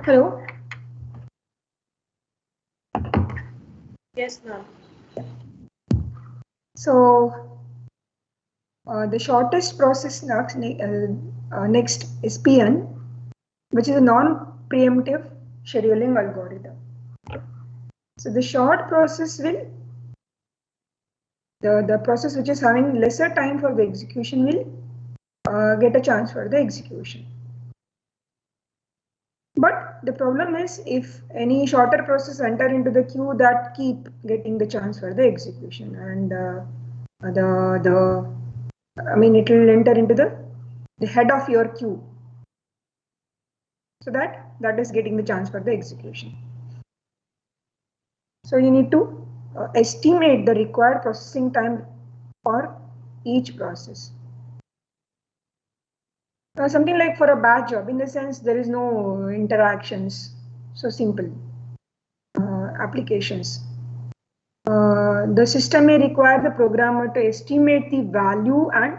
Hello. Yes, ma'am. So the shortest process next is PN, which is a non-preemptive scheduling algorithm. So the short process will, the process which is having lesser time for the execution will get a chance for the execution. But the problem is if any shorter process enter into the queue, that keep getting the chance for the execution, and I mean it will enter into the head of your queue, so that is getting the chance for the execution. So you need to estimate the required processing time for each process. Something like for a batch job, in the sense there is no interactions, so simple applications. The system may require the programmer to estimate the value and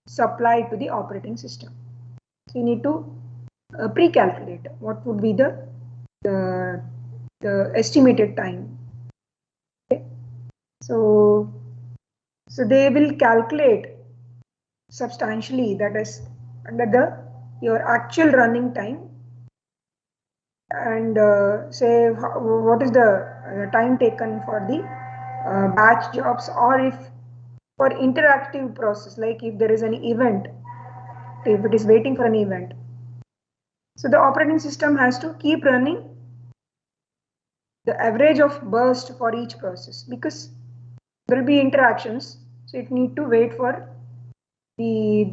supply it to the operating system. So you need to pre-calculate what would be the estimated time. Okay. So So they will calculate substantially, that is under your actual running time, and say what is the time taken for the batch jobs, or if for interactive process, like if there is an event, if it is waiting for an event. So the operating system has to keep running the average of burst for each process, because there will be interactions, so it need to wait for the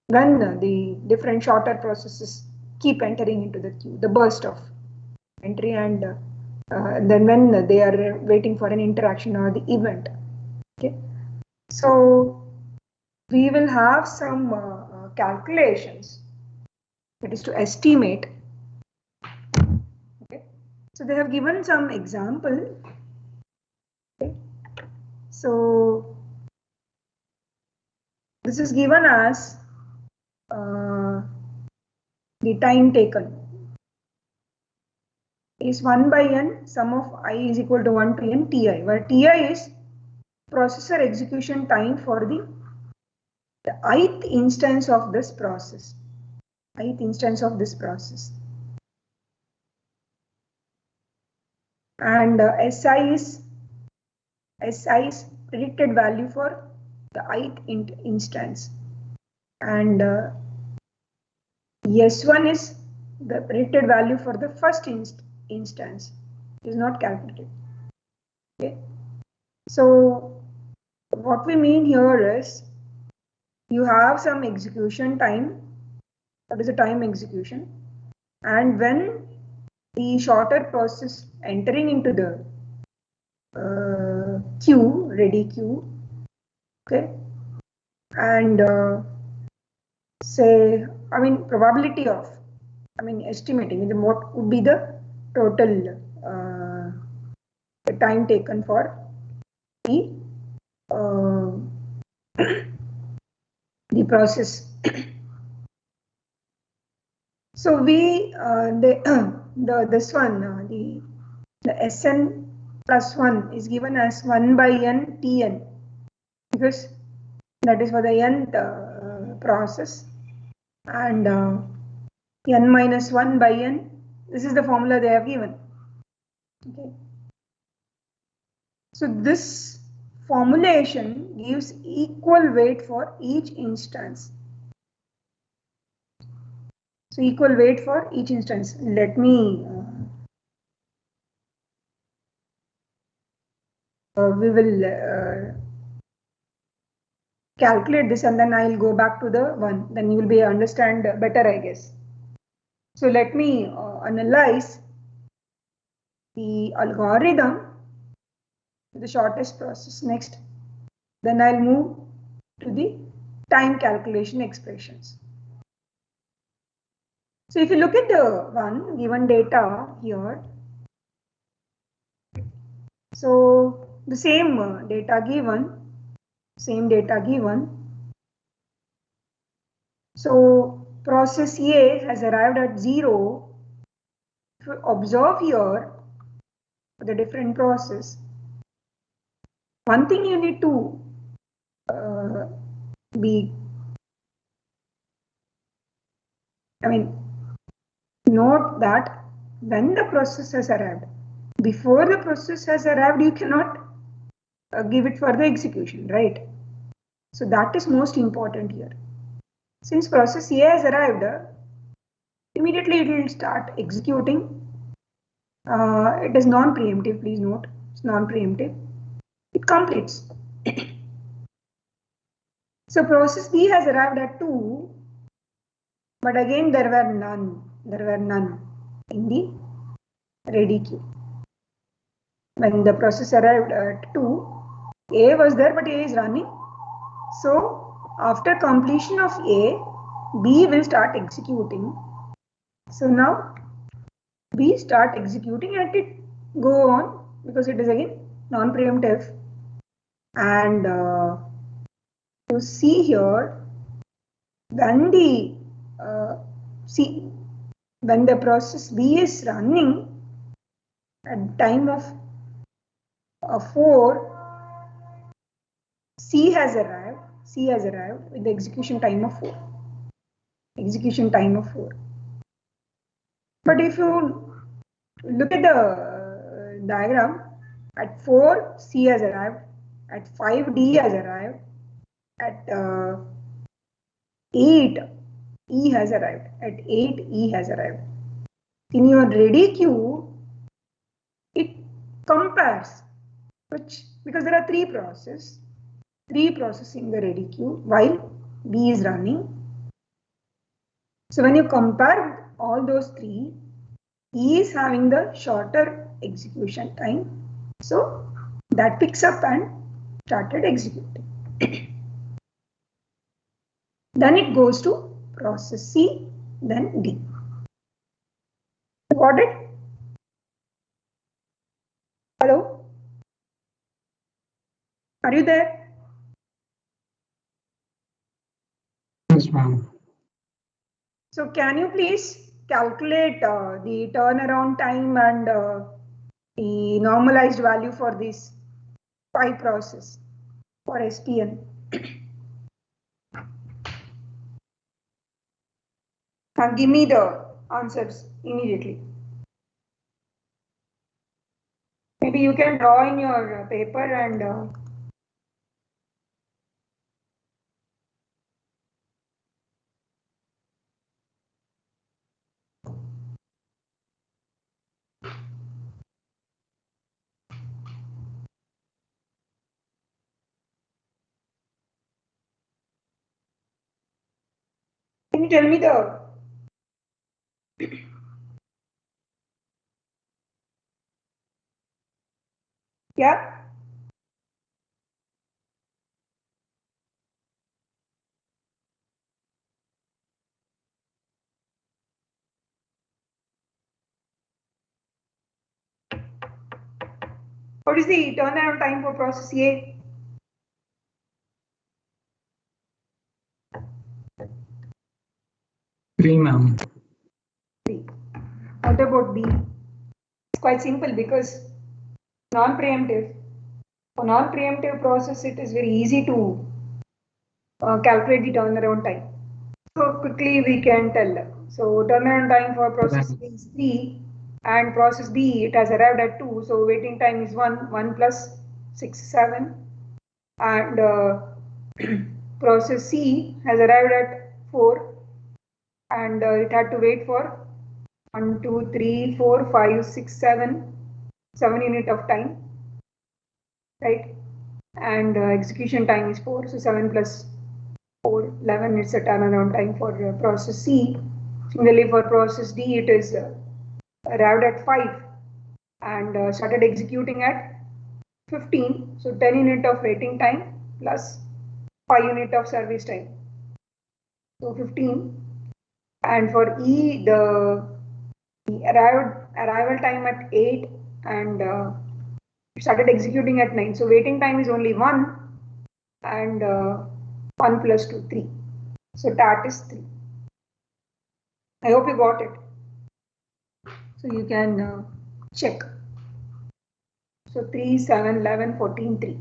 when the different shorter processes keep entering into the queue, the burst of entry, and then when they are waiting for an interaction or the event. Okay, so we will have some calculations, that is to estimate. Okay, so they have given some example. Okay, so this is given as the time taken is 1 by n sum of I is equal to 1 to n ti, where ti is processor execution time for the ith instance of this process. Ith instance of this process. And SI is predicted value for the ith instance. And S1 is the predicted value for the first instance. It is not calculated. Okay. So what we mean here is you have some execution time, that is a time execution, and when the shorter process entering into the queue, ready queue, okay, and say, I mean, probability of, I mean, estimating what would be the total the time taken for the the process. So we this one the Sn plus 1 is given as 1 by n Tn, because that is for the nth process, and n minus 1 by n, this is the formula they have given. Okay. So this formulation gives equal weight for each instance. So equal weight for each instance. Let me we will calculate this, and then I'll go back to the one. Then you will be understand better, I guess. So let me analyze the algorithm, the shortest process next. Then I'll move to the time calculation expressions. So if you look at the one given data here, so the same data given. So process A has arrived at 0. If you observe here for the different process, one thing you need to note that when the process has arrived, before the process has arrived, you cannot give it further execution, right? So that is most important here. Since process A has arrived, immediately it will start executing. It is non-preemptive, please note, it's non-preemptive. It completes. So process B has arrived at 2, but again there were none in the ready queue. When the process arrived at 2, A was there, but A is running. So after completion of A, B will start executing. So now B start executing and it go on, because it is again non-preemptive. And you see here, when the when the process B is running at time of 4, C has arrived with the execution time of 4. But if you look at the diagram, at 4 C has arrived, at 5 D has arrived, at 8 E has arrived, at 8 E has arrived. In your ready queue, it compares because there are 3 processes in the ready queue while B is running. So when you compare all those 3, E is having the shorter execution time. So that picks up and started executing. Then it goes to process C, then D. Got it? Hello? Are you there? Yes, ma'am. So can you please calculate the turnaround time and the normalized value for this 5 process for SPN? And give me the answers immediately. Maybe you can draw in your paper and can you tell me the yeah? What is the turnaround time for process A? Three, ma'am. 3. What about B? It's quite simple because non-preemptive. For non-preemptive process, it is very easy to calculate the turnaround time. So quickly we can tell. So turnaround time for process A is 3 and process B, it has arrived at 2. So waiting time is 1 plus 6, 7. And process C has arrived at 4 and it had to wait for 1, 2, 3, 4, 5, 6, 7 unit of time, right? And execution time is 4, so 7 plus 4, 11 is a turnaround time for process C. Similarly for process D, it is arrived at 5 and started executing at 15, so 10 unit of waiting time plus 5 unit of service time, so 15. And for E, the arrival time at 8 and started executing at 9. So waiting time is only 1 and 1 plus 2, 3. So TAT is 3. I hope you got it. So you can check. So 3, 7, 11, 14, 3.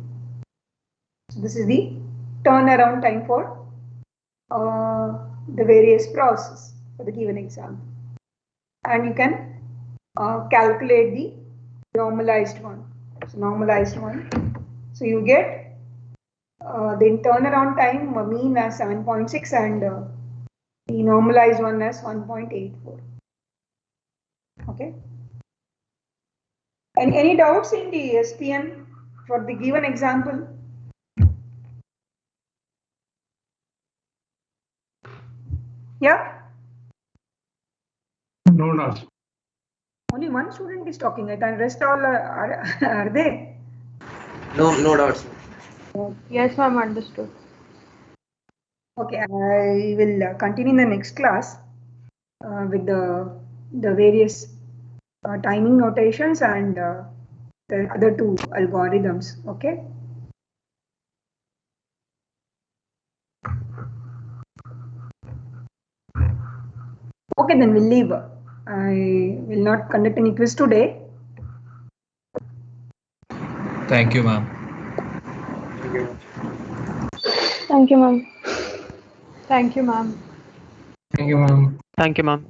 So this is the turnaround time for the various processes for the given example. And you can calculate the normalized one. So normalized one. So you get the turnaround time mean as 7.6 and the normalized one as 1.84. Okay. And any doubts in the SPN for the given example? Yeah. No doubts. Only one student is talking, and rest all are they? No doubts. Yes, ma'am, understood. Okay, I will continue in the next class with the various timing notations and the other 2 algorithms. Okay. Okay, then we'll leave. I will not conduct any quiz today. Thank you, ma'am. Thank you. Thank you, ma'am. Thank you, ma'am. Thank you, ma'am.